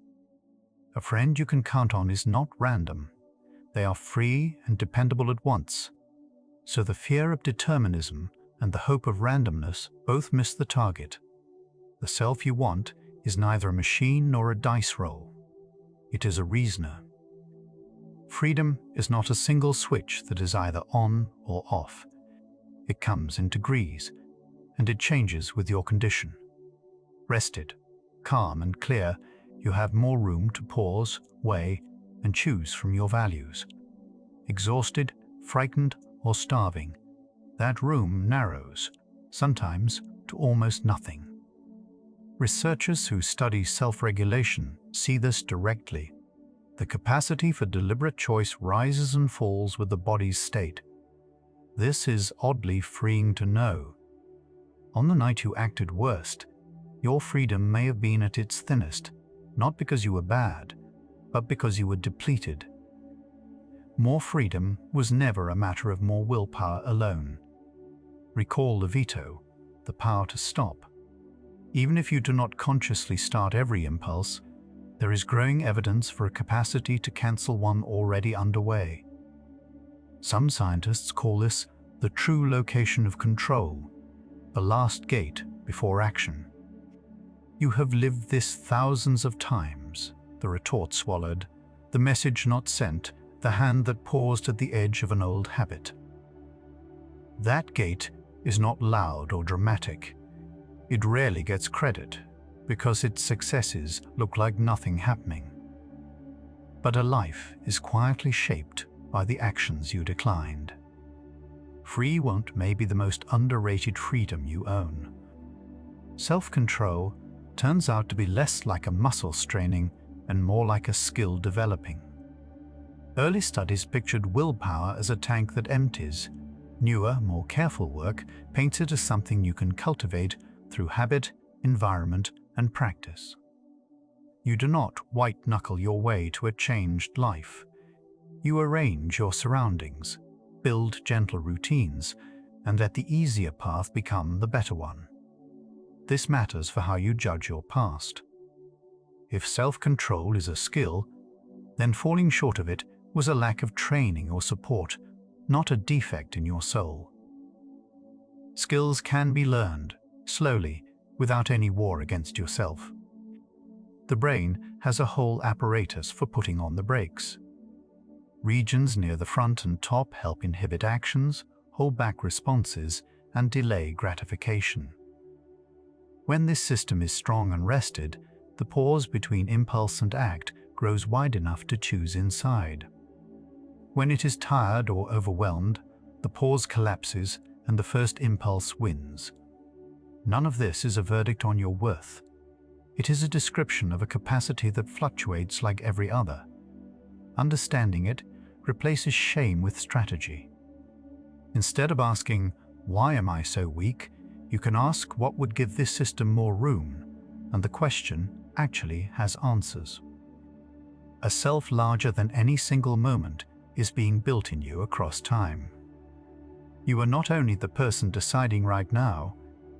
A friend you can count on is not random. They are free and dependable at once. So the fear of determinism and the hope of randomness both miss the target. The self you want is neither a machine nor a dice roll. It is a reasoner. Freedom is not a single switch that is either on or off. It comes in degrees, and it changes with your condition. Rested, calm and clear, you have more room to pause, weigh, and choose from your values. Exhausted, frightened, or starving, that room narrows, sometimes to almost nothing. Researchers who study self-regulation see this directly. The capacity for deliberate choice rises and falls with the body's state. This is oddly freeing to know. On the night you acted worst, your freedom may have been at its thinnest, not because you were bad, but because you were depleted. More freedom was never a matter of more willpower alone. Recall the veto, the power to stop. Even if you do not consciously start every impulse, there is growing evidence for a capacity to cancel one already underway. Some scientists call this the true location of control, the last gate before action. You have lived this thousands of times, the retort swallowed, the message not sent, the hand that paused at the edge of an old habit. That gate is not loud or dramatic. It rarely gets credit, because its successes look like nothing happening. But a life is quietly shaped by the actions you declined. Free won't may be the most underrated freedom you own. Self-control turns out to be less like a muscle straining and more like a skill developing. Early studies pictured willpower as a tank that empties. Newer, more careful work paints it as something you can cultivate through habit, environment, and practice. You do not white-knuckle your way to a changed life. You arrange your surroundings, build gentle routines, and let the easier path become the better one. This matters for how you judge your past. If self-control is a skill, then falling short of it was a lack of training or support, not a defect in your soul. Skills can be learned, slowly, without any war against yourself. The brain has a whole apparatus for putting on the brakes. Regions near the front and top help inhibit actions, hold back responses, and delay gratification. When this system is strong and rested, the pause between impulse and act grows wide enough to choose inside. When it is tired or overwhelmed, the pause collapses and the first impulse wins. None of this is a verdict on your worth. It is a description of a capacity that fluctuates like every other. Understanding it replaces shame with strategy. Instead of asking, "Why am I so weak?" you can ask what would give this system more room, and the question actually has answers. A self larger than any single moment is being built in you across time. You are not only the person deciding right now,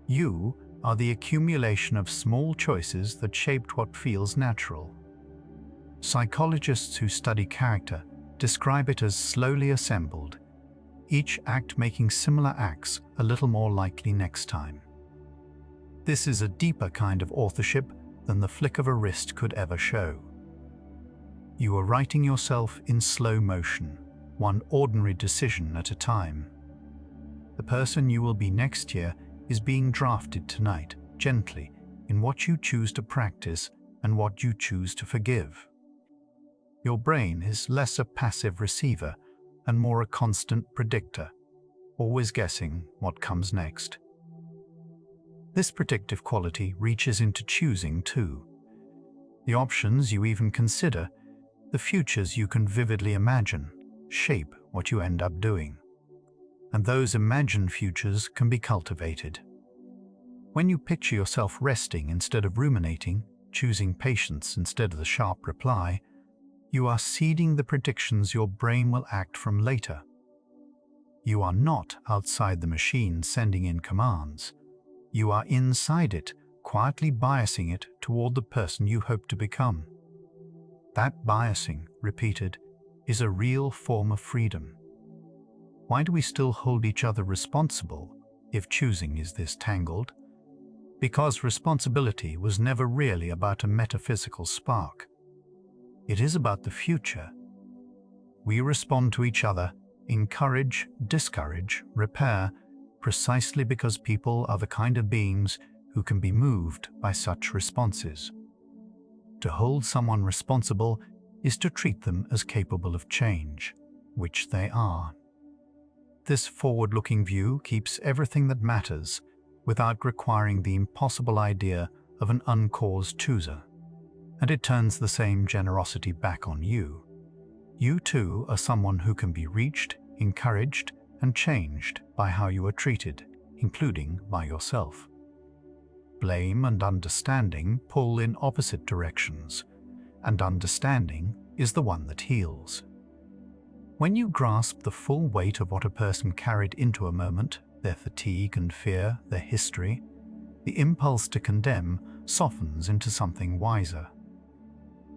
you are the accumulation of small choices that shaped what feels natural. Psychologists who study character describe it as slowly assembled, each act making similar acts a little more likely next time. This is a deeper kind of authorship than the flick of a wrist could ever show. You are writing yourself in slow motion, one ordinary decision at a time. The person you will be next year is being drafted tonight, gently, in what you choose to practice and what you choose to forgive. Your brain is less a passive receiver and more a constant predictor, always guessing what comes next. This predictive quality reaches into choosing too. The options you even consider, the futures you can vividly imagine, shape what you end up doing. And those imagined futures can be cultivated. When you picture yourself resting instead of ruminating, choosing patience instead of the sharp reply, you are seeding the predictions your brain will act from later. You are not outside the machine sending in commands. You are inside it, quietly biasing it toward the person you hope to become. That biasing, repeated, is a real form of freedom. Why do we still hold each other responsible if choosing is this tangled? Because responsibility was never really about a metaphysical spark. It is about the future. We respond to each other, encourage, discourage, repair, precisely because people are the kind of beings who can be moved by such responses. To hold someone responsible is to treat them as capable of change, which they are. This forward-looking view keeps everything that matters without requiring the impossible idea of an uncaused chooser. And it turns the same generosity back on you. You too are someone who can be reached, encouraged, and changed by how you are treated, including by yourself. Blame and understanding pull in opposite directions, and understanding is the one that heals. When you grasp the full weight of what a person carried into a moment, their fatigue and fear, their history, the impulse to condemn softens into something wiser.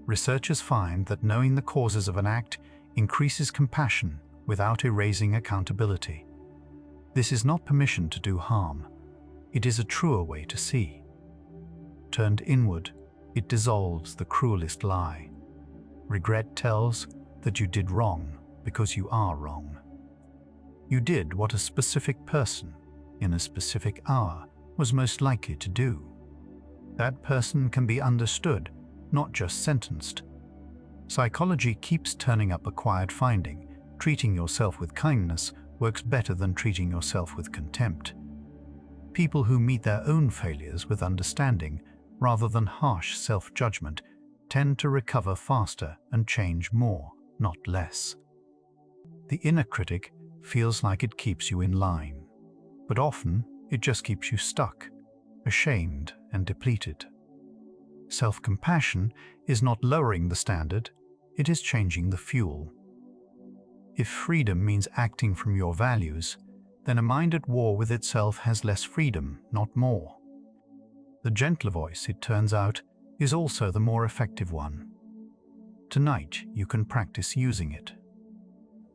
Researchers find that knowing the causes of an act increases compassion without erasing accountability. This is not permission to do harm. It is a truer way to see. Turned inward, it dissolves the cruelest lie. Regret tells that you did wrong because you are wrong. You did what a specific person, in a specific hour, was most likely to do. That person can be understood, not just sentenced. Psychology keeps turning up acquired finding. Treating yourself with kindness works better than treating yourself with contempt. People who meet their own failures with understanding, rather than harsh self-judgment, tend to recover faster and change more, not less. The inner critic feels like it keeps you in line, but often it just keeps you stuck, ashamed and depleted. Self-compassion is not lowering the standard, it is changing the fuel. If freedom means acting from your values, then a mind at war with itself has less freedom, not more. The gentler voice, it turns out, is also the more effective one. Tonight, you can practice using it.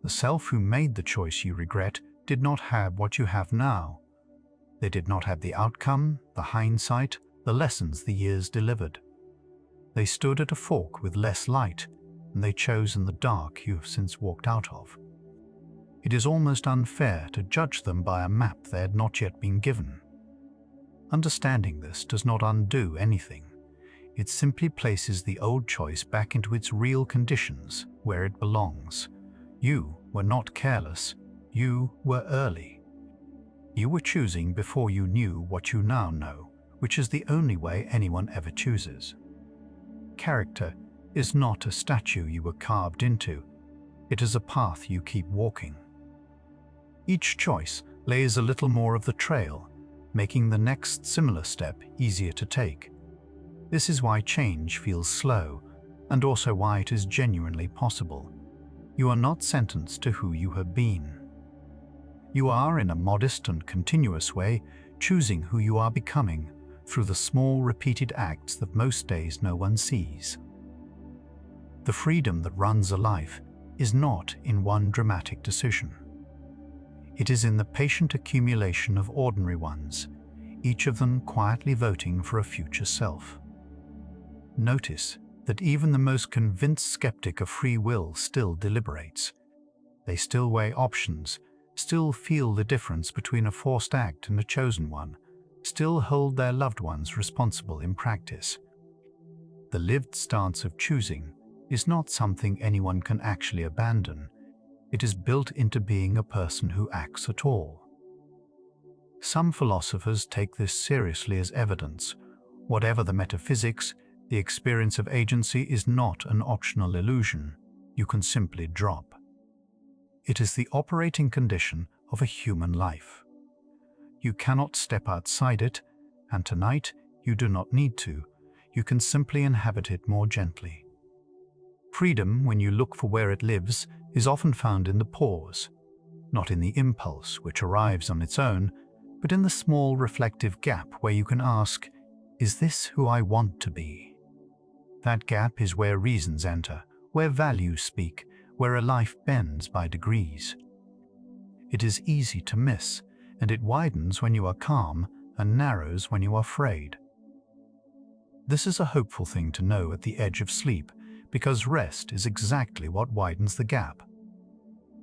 The self who made the choice you regret did not have what you have now. They did not have the outcome, the hindsight, the lessons the years delivered. They stood at a fork with less light, and they chose in the dark you have since walked out of. It is almost unfair to judge them by a map they had not yet been given. Understanding this does not undo anything. It simply places the old choice back into its real conditions, where it belongs. You were not careless, you were early. You were choosing before you knew what you now know, which is the only way anyone ever chooses. Character is not a statue you were carved into, it is a path you keep walking. Each choice lays a little more of the trail, making the next similar step easier to take. This is why change feels slow, and also why it is genuinely possible. You are not sentenced to who you have been. You are, in a modest and continuous way, choosing who you are becoming through the small repeated acts that most days no one sees. The freedom that runs a life is not in one dramatic decision. It is in the patient accumulation of ordinary ones, each of them quietly voting for a future self. Notice that even the most convinced skeptic of free will still deliberates. They still weigh options, still feel the difference between a forced act and a chosen one, still hold their loved ones responsible in practice. The lived stance of choosing is not something anyone can actually abandon. It is built into being a person who acts at all. Some philosophers take this seriously as evidence. Whatever the metaphysics, the experience of agency is not an optional illusion you can simply drop. It is the operating condition of a human life. You cannot step outside it, and tonight you do not need to. You can simply inhabit it more gently. Freedom, when you look for where it lives, is often found in the pause, not in the impulse which arrives on its own, but in the small reflective gap where you can ask, is this who I want to be? That gap is where reasons enter, where values speak, where a life bends by degrees. It is easy to miss, and it widens when you are calm and narrows when you are afraid. This is a hopeful thing to know at the edge of sleep, because rest is exactly what widens the gap.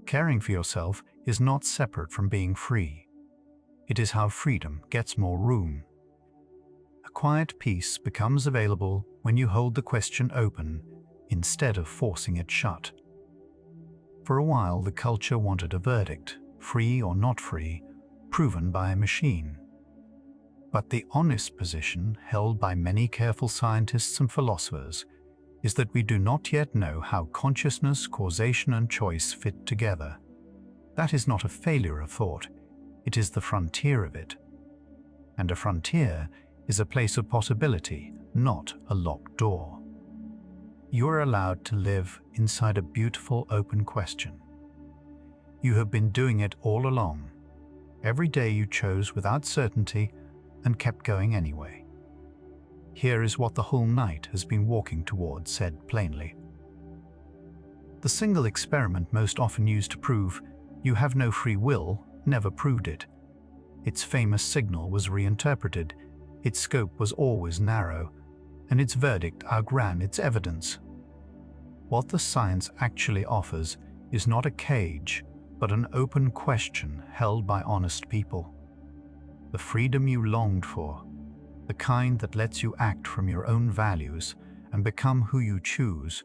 Caring for yourself is not separate from being free. It is how freedom gets more room. A quiet peace becomes available when you hold the question open instead of forcing it shut. For a while, the culture wanted a verdict, free or not free, proven by a machine. But the honest position held by many careful scientists and philosophers is that we do not yet know how consciousness, causation, and choice fit together. That is not a failure of thought, it is the frontier of it. And a frontier is a place of possibility, not a locked door. You are allowed to live inside a beautiful open question. You have been doing it all along. Every day you chose without certainty and kept going anyway. Here is what the whole night has been walking towards, said plainly. The single experiment most often used to prove you have no free will never proved it. Its famous signal was reinterpreted, its scope was always narrow, and its verdict outran its evidence. What the science actually offers is not a cage, but an open question held by honest people. The freedom you longed for, the kind that lets you act from your own values and become who you choose,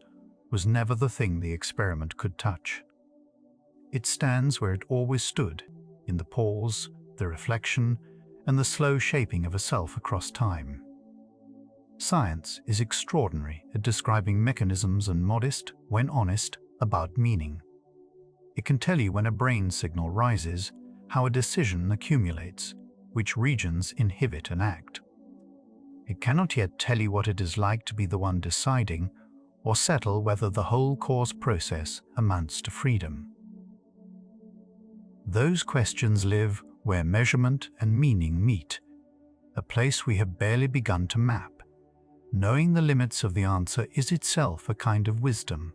was never the thing the experiment could touch. It stands where it always stood, in the pause, the reflection, and the slow shaping of a self across time. Science is extraordinary at describing mechanisms and modest, when honest, about meaning. It can tell you when a brain signal rises, how a decision accumulates, which regions inhibit an act. It cannot yet tell you what it is like to be the one deciding, or settle whether the whole cause process amounts to freedom. Those questions live where measurement and meaning meet, a place we have barely begun to map. Knowing the limits of the answer is itself a kind of wisdom.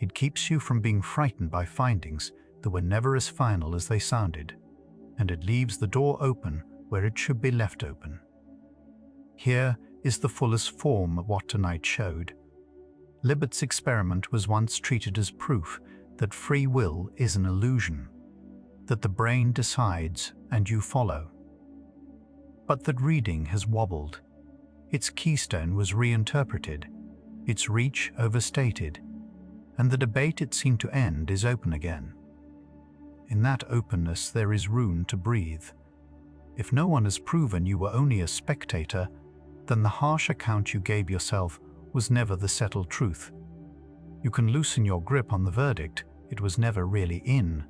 It keeps you from being frightened by findings that were never as final as they sounded, and it leaves the door open where it should be left open. Here is the fullest form of what tonight showed. Libet's experiment was once treated as proof that free will is an illusion, that the brain decides and you follow. But that reading has wobbled. Its keystone was reinterpreted, its reach overstated, and the debate it seemed to end is open again. In that openness there is room to breathe. If no one has proven you were only a spectator, then the harsh account you gave yourself was never the settled truth. You can loosen your grip on the verdict, it was never really in.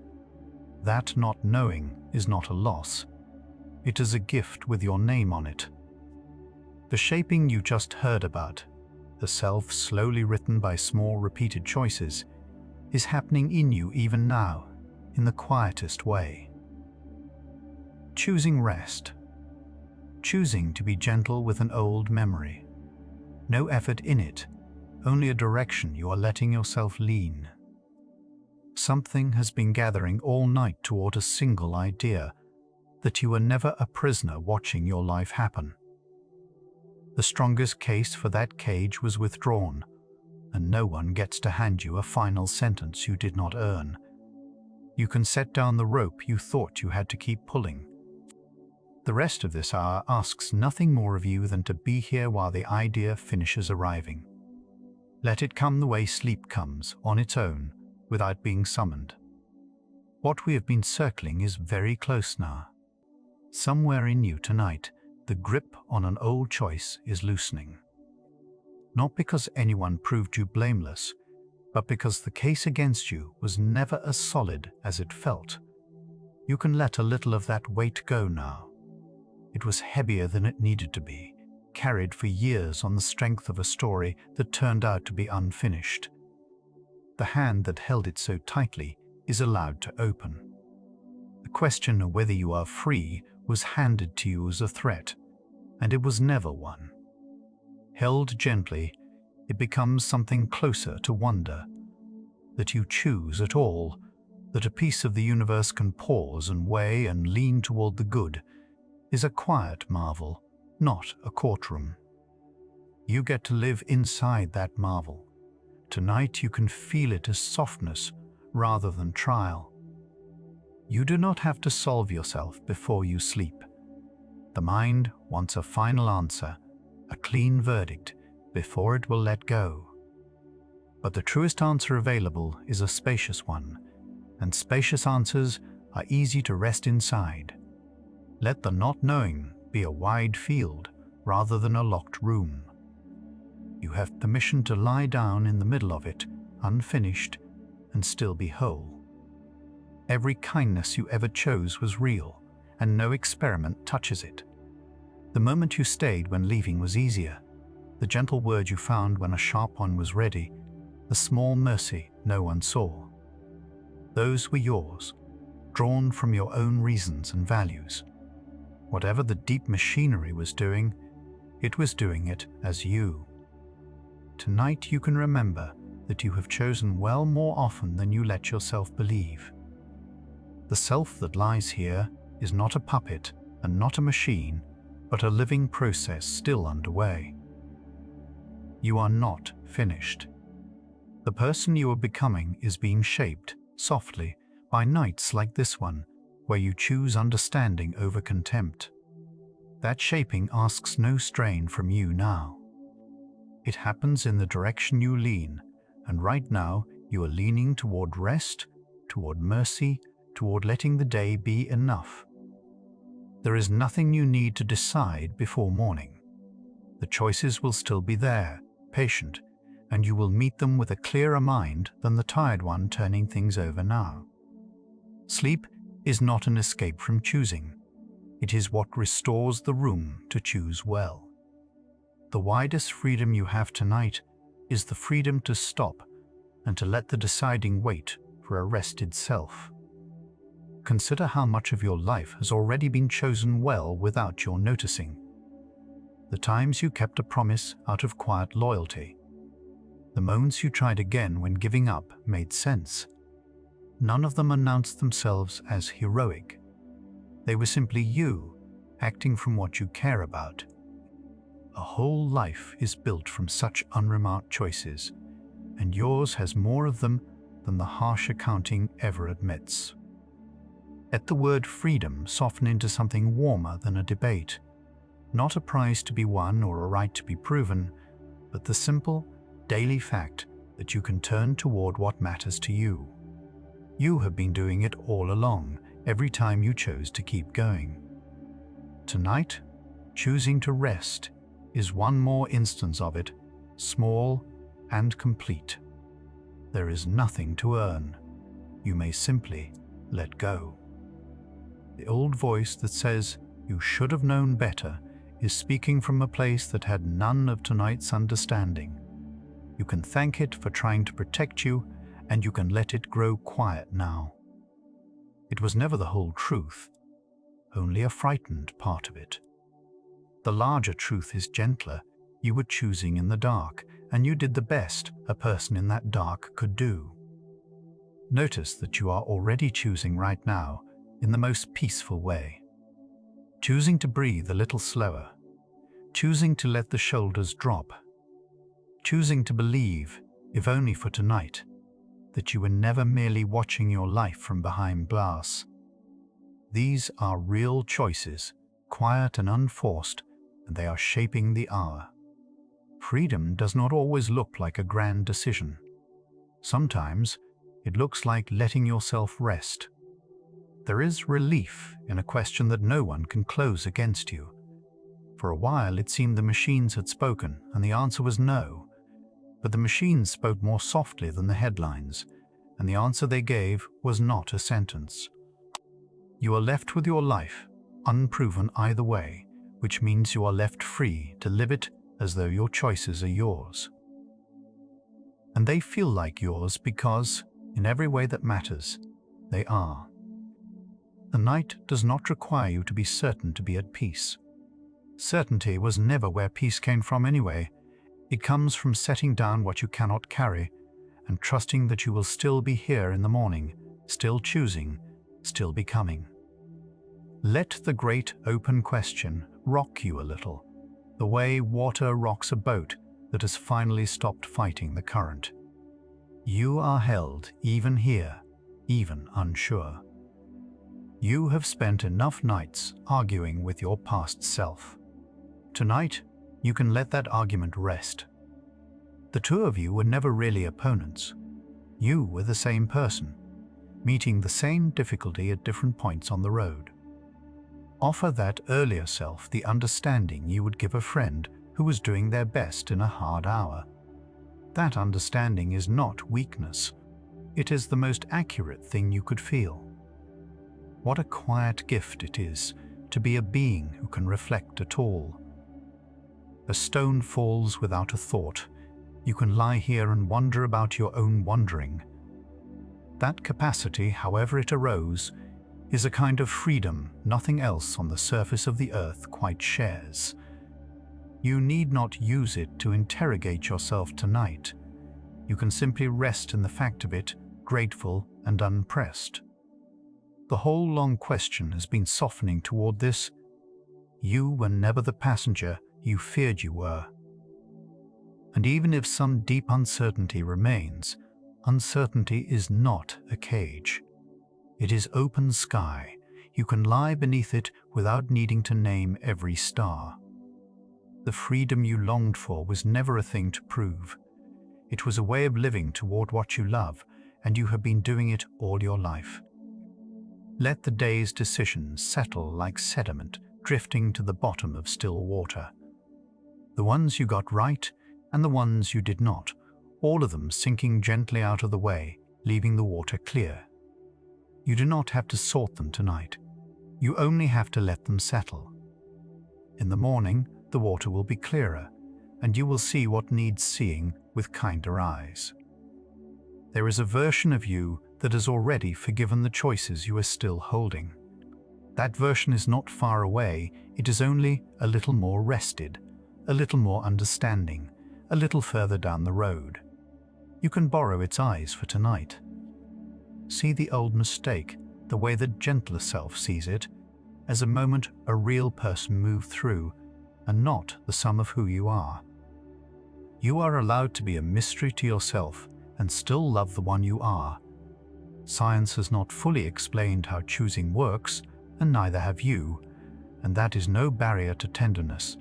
That not knowing is not a loss. It is a gift with your name on it. The shaping you just heard about, the self slowly written by small repeated choices, is happening in you even now, in the quietest way. Choosing rest. Choosing to be gentle with an old memory. No effort in it, only a direction you are letting yourself lean. Something has been gathering all night toward a single idea, that you are never a prisoner watching your life happen. The strongest case for that cage was withdrawn, and no one gets to hand you a final sentence you did not earn. You can set down the rope you thought you had to keep pulling. The rest of this hour asks nothing more of you than to be here while the idea finishes arriving. Let it come the way sleep comes, on its own, without being summoned. What we have been circling is very close now. Somewhere in you tonight, the grip on an old choice is loosening. Not because anyone proved you blameless, but because the case against you was never as solid as it felt. You can let a little of that weight go now. It was heavier than it needed to be, carried for years on the strength of a story that turned out to be unfinished. The hand that held it so tightly is allowed to open. The question of whether you are free was handed to you as a threat, and it was never one. Held gently, it becomes something closer to wonder. That you choose at all, that a piece of the universe can pause and weigh and lean toward the good, is a quiet marvel, not a courtroom. You get to live inside that marvel. Tonight you can feel it as softness rather than trial. You do not have to solve yourself before you sleep. The mind wants a final answer, a clean verdict, before it will let go. But the truest answer available is a spacious one, and spacious answers are easy to rest inside. Let the not knowing be a wide field rather than a locked room. You have permission to lie down in the middle of it, unfinished, and still be whole. Every kindness you ever chose was real, and no experiment touches it. The moment you stayed when leaving was easier. The gentle word you found when a sharp one was ready, the small mercy no one saw. Those were yours, drawn from your own reasons and values. Whatever the deep machinery was doing, it was doing it as you. Tonight you can remember that you have chosen well more often than you let yourself believe. The self that lies here is not a puppet and not a machine, but a living process still underway. You are not finished. The person you are becoming is being shaped, softly, by nights like this one, where you choose understanding over contempt. That shaping asks no strain from you now. It happens in the direction you lean, and right now you are leaning toward rest, toward mercy, toward letting the day be enough. There is nothing you need to decide before morning. The choices will still be there, patient, and you will meet them with a clearer mind than the tired one turning things over now. Sleep is not an escape from choosing. It is what restores the room to choose well. The widest freedom you have tonight is the freedom to stop and to let the deciding wait for a rested self. Consider how much of your life has already been chosen well without your noticing. The times you kept a promise out of quiet loyalty. The moments you tried again when giving up made sense. None of them announced themselves as heroic. They were simply you, acting from what you care about. A whole life is built from such unremarked choices, and yours has more of them than the harsh accounting ever admits. Let the word freedom soften into something warmer than a debate, not a prize to be won or a right to be proven, but the simple, daily fact that you can turn toward what matters to you. You have been doing it all along, every time you chose to keep going. Tonight, choosing to rest is one more instance of it, small and complete. There is nothing to earn. You may simply let go. The old voice that says you should have known better is speaking from a place that had none of tonight's understanding. You can thank it for trying to protect you, and you can let it grow quiet now. It was never the whole truth, only a frightened part of it. The larger truth is gentler. You were choosing in the dark, and you did the best a person in that dark could do. Notice that you are already choosing right now in the most peaceful way. Choosing to breathe a little slower. Choosing to let the shoulders drop. Choosing to believe, if only for tonight, that you were never merely watching your life from behind glass. These are real choices, quiet and unforced, and they are shaping the hour. Freedom does not always look like a grand decision. Sometimes it looks like letting yourself rest. There is relief in a question that no one can close against you. For a while it seemed the machines had spoken, and the answer was no. But the machines spoke more softly than the headlines, and the answer they gave was not a sentence. You are left with your life, unproven either way, which means you are left free to live it as though your choices are yours. And they feel like yours because, in every way that matters, they are. The night does not require you to be certain to be at peace. Certainty was never where peace came from anyway. It comes from setting down what you cannot carry and trusting that you will still be here in the morning, still choosing, still becoming. Let the great open question rock you a little, the way water rocks a boat that has finally stopped fighting the current. You are held even here, even unsure. You have spent enough nights arguing with your past self. Tonight, you can let that argument rest. The two of you were never really opponents. You were the same person, meeting the same difficulty at different points on the road. Offer that earlier self the understanding you would give a friend who was doing their best in a hard hour. That understanding is not weakness. It is the most accurate thing you could feel. What a quiet gift it is to be a being who can reflect at all. A stone falls without a thought. You can lie here and wonder about your own wondering. That capacity, however it arose, is a kind of freedom nothing else on the surface of the earth quite shares. You need not use it to interrogate yourself tonight. You can simply rest in the fact of it, grateful and unpressed. The whole long question has been softening toward this. You were never the passenger you feared you were. And even if some deep uncertainty remains, uncertainty is not a cage. It is open sky. You can lie beneath it without needing to name every star. The freedom you longed for was never a thing to prove. It was a way of living toward what you love, and you have been doing it all your life. Let the day's decisions settle like sediment drifting to the bottom of still water. The ones you got right and the ones you did not, all of them sinking gently out of the way, leaving the water clear. You do not have to sort them tonight. You only have to let them settle. In the morning, the water will be clearer, and you will see what needs seeing with kinder eyes. There is a version of you that has already forgiven the choices you are still holding. That version is not far away, it is only a little more rested, a little more understanding, a little further down the road. You can borrow its eyes for tonight. See the old mistake, the way the gentler self sees it, as a moment a real person moved through, and not the sum of who you are. You are allowed to be a mystery to yourself and still love the one you are. Science has not fully explained how choosing works, and neither have you, and that is no barrier to tenderness.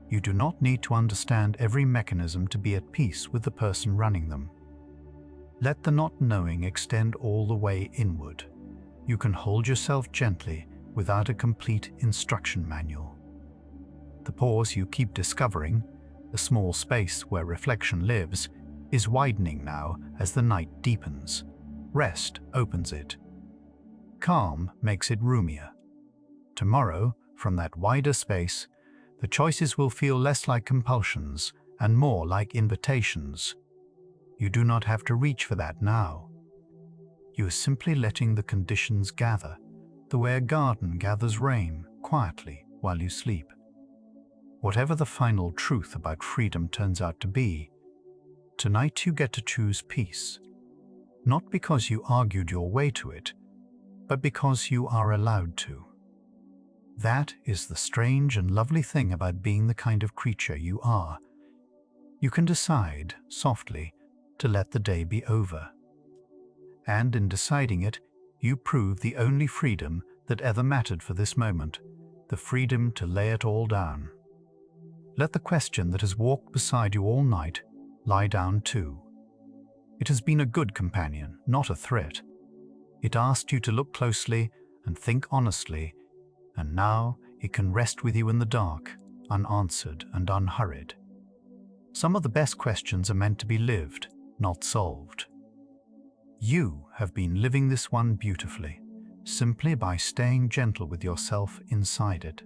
You do not need to understand every mechanism to be at peace with the person running them. Let the not knowing extend all the way inward. You can hold yourself gently without a complete instruction manual. The pause you keep discovering, the small space where reflection lives, is widening now as the night deepens. Rest opens it. Calm makes it roomier. Tomorrow, from that wider space, the choices will feel less like compulsions and more like invitations. You do not have to reach for that now. You are simply letting the conditions gather, the way a garden gathers rain quietly while you sleep. Whatever the final truth about freedom turns out to be, tonight you get to choose peace. Not because you argued your way to it, but because you are allowed to. That is the strange and lovely thing about being the kind of creature you are. You can decide, softly, to let the day be over. And in deciding it, you prove the only freedom that ever mattered for this moment, the freedom to lay it all down. Let the question that has walked beside you all night lie down too. It has been a good companion, not a threat. It asked you to look closely and think honestly, and now it can rest with you in the dark, unanswered and unhurried. Some of the best questions are meant to be lived, not solved. You have been living this one beautifully, simply by staying gentle with yourself inside it.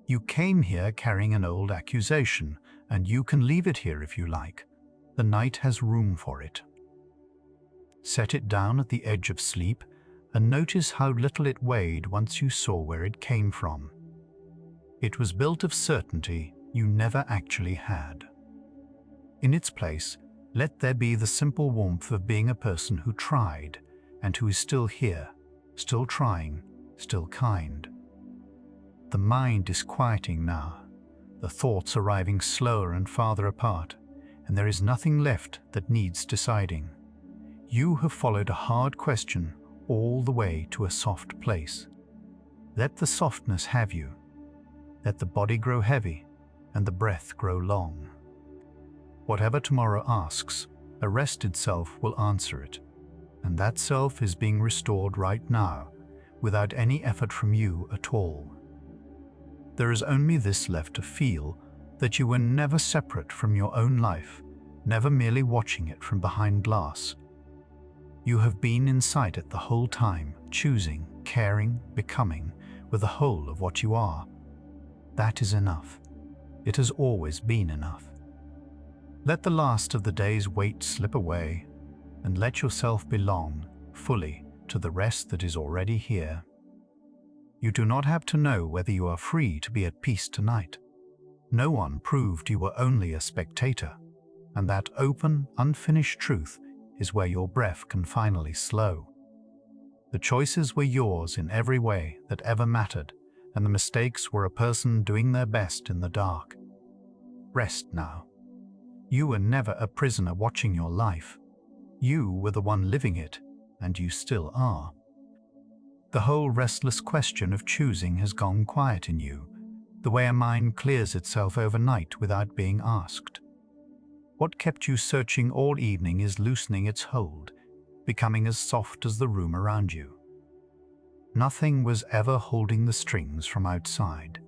You came here carrying an old accusation, and you can leave it here if you like. The night has room for it. Set it down at the edge of sleep and notice how little it weighed once you saw where it came from. It was built of certainty you never actually had. In its place, let there be the simple warmth of being a person who tried and who is still here, still trying, still kind. The mind is quieting now, the thoughts arriving slower and farther apart, and there is nothing left that needs deciding. You have followed a hard question all the way to a soft place. Let the softness have you. Let the body grow heavy and the breath grow long. Whatever tomorrow asks, a rested self will answer it, and that self is being restored right now, without any effort from you at all. There is only this left to feel, that you were never separate from your own life, never merely watching it from behind glass. You have been inside it the whole time, choosing, caring, becoming, with the whole of what you are. That is enough. It has always been enough. Let the last of the day's weight slip away, and let yourself belong, fully, to the rest that is already here. You do not have to know whether you are free to be at peace tonight. No one proved you were only a spectator, and that open, unfinished truth is where your breath can finally slow. The choices were yours in every way that ever mattered, and the mistakes were a person doing their best in the dark. Rest now. You were never a prisoner watching your life. You were the one living it, and you still are. The whole restless question of choosing has gone quiet in you, the way a mind clears itself overnight without being asked. What kept you searching all evening is loosening its hold, becoming as soft as the room around you. Nothing was ever holding the strings from outside.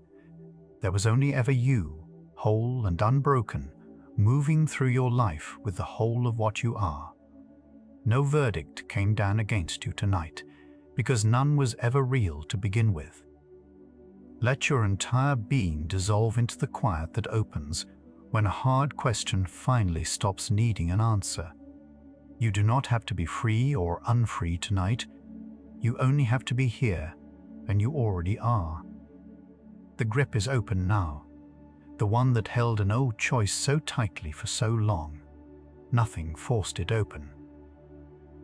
There was only ever you, whole and unbroken, moving through your life with the whole of what you are. No verdict came down against you tonight, because none was ever real to begin with. Let your entire being dissolve into the quiet that opens when a hard question finally stops needing an answer. You do not have to be free or unfree tonight. You only have to be here, and you already are. The grip is open now, the one that held an old choice so tightly for so long. Nothing forced it open.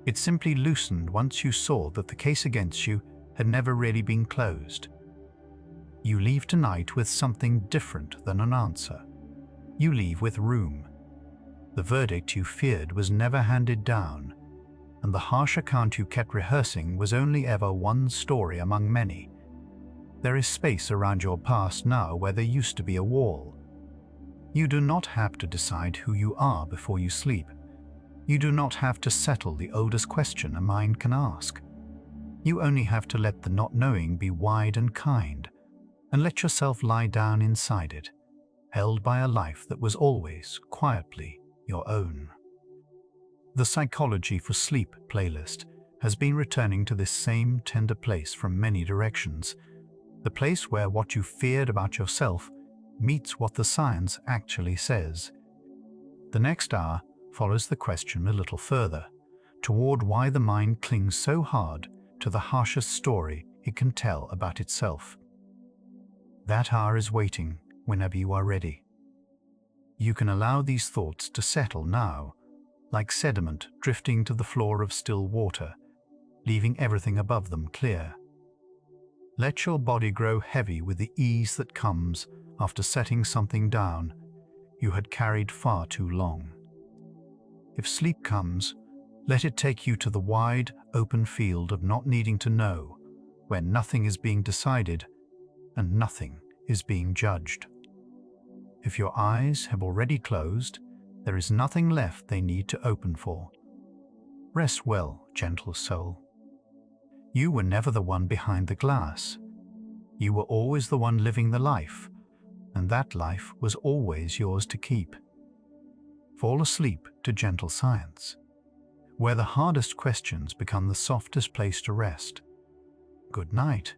It simply loosened once you saw that the case against you had never really been closed. You leave tonight with something different than an answer. You leave with room. The verdict you feared was never handed down, and the harsh account you kept rehearsing was only ever one story among many. There is space around your past now where there used to be a wall. You do not have to decide who you are before you sleep. You do not have to settle the oldest question a mind can ask. You only have to let the not knowing be wide and kind, and let yourself lie down inside it, held by a life that was always, quietly, your own. The Psychology for Sleep playlist has been returning to this same tender place from many directions, the place where what you feared about yourself meets what the science actually says. The next hour follows the question a little further, toward why the mind clings so hard to the harshest story it can tell about itself. That hour is waiting whenever you are ready. You can allow these thoughts to settle now, like sediment drifting to the floor of still water, leaving everything above them clear. Let your body grow heavy with the ease that comes after setting something down you had carried far too long. If sleep comes, let it take you to the wide, open field of not needing to know, where nothing is being decided and nothing is being judged. If your eyes have already closed, there is nothing left they need to open for. Rest well, gentle soul. You were never the one behind the glass. You were always the one living the life, and that life was always yours to keep. Fall asleep to gentle science, where the hardest questions become the softest place to rest. Good night.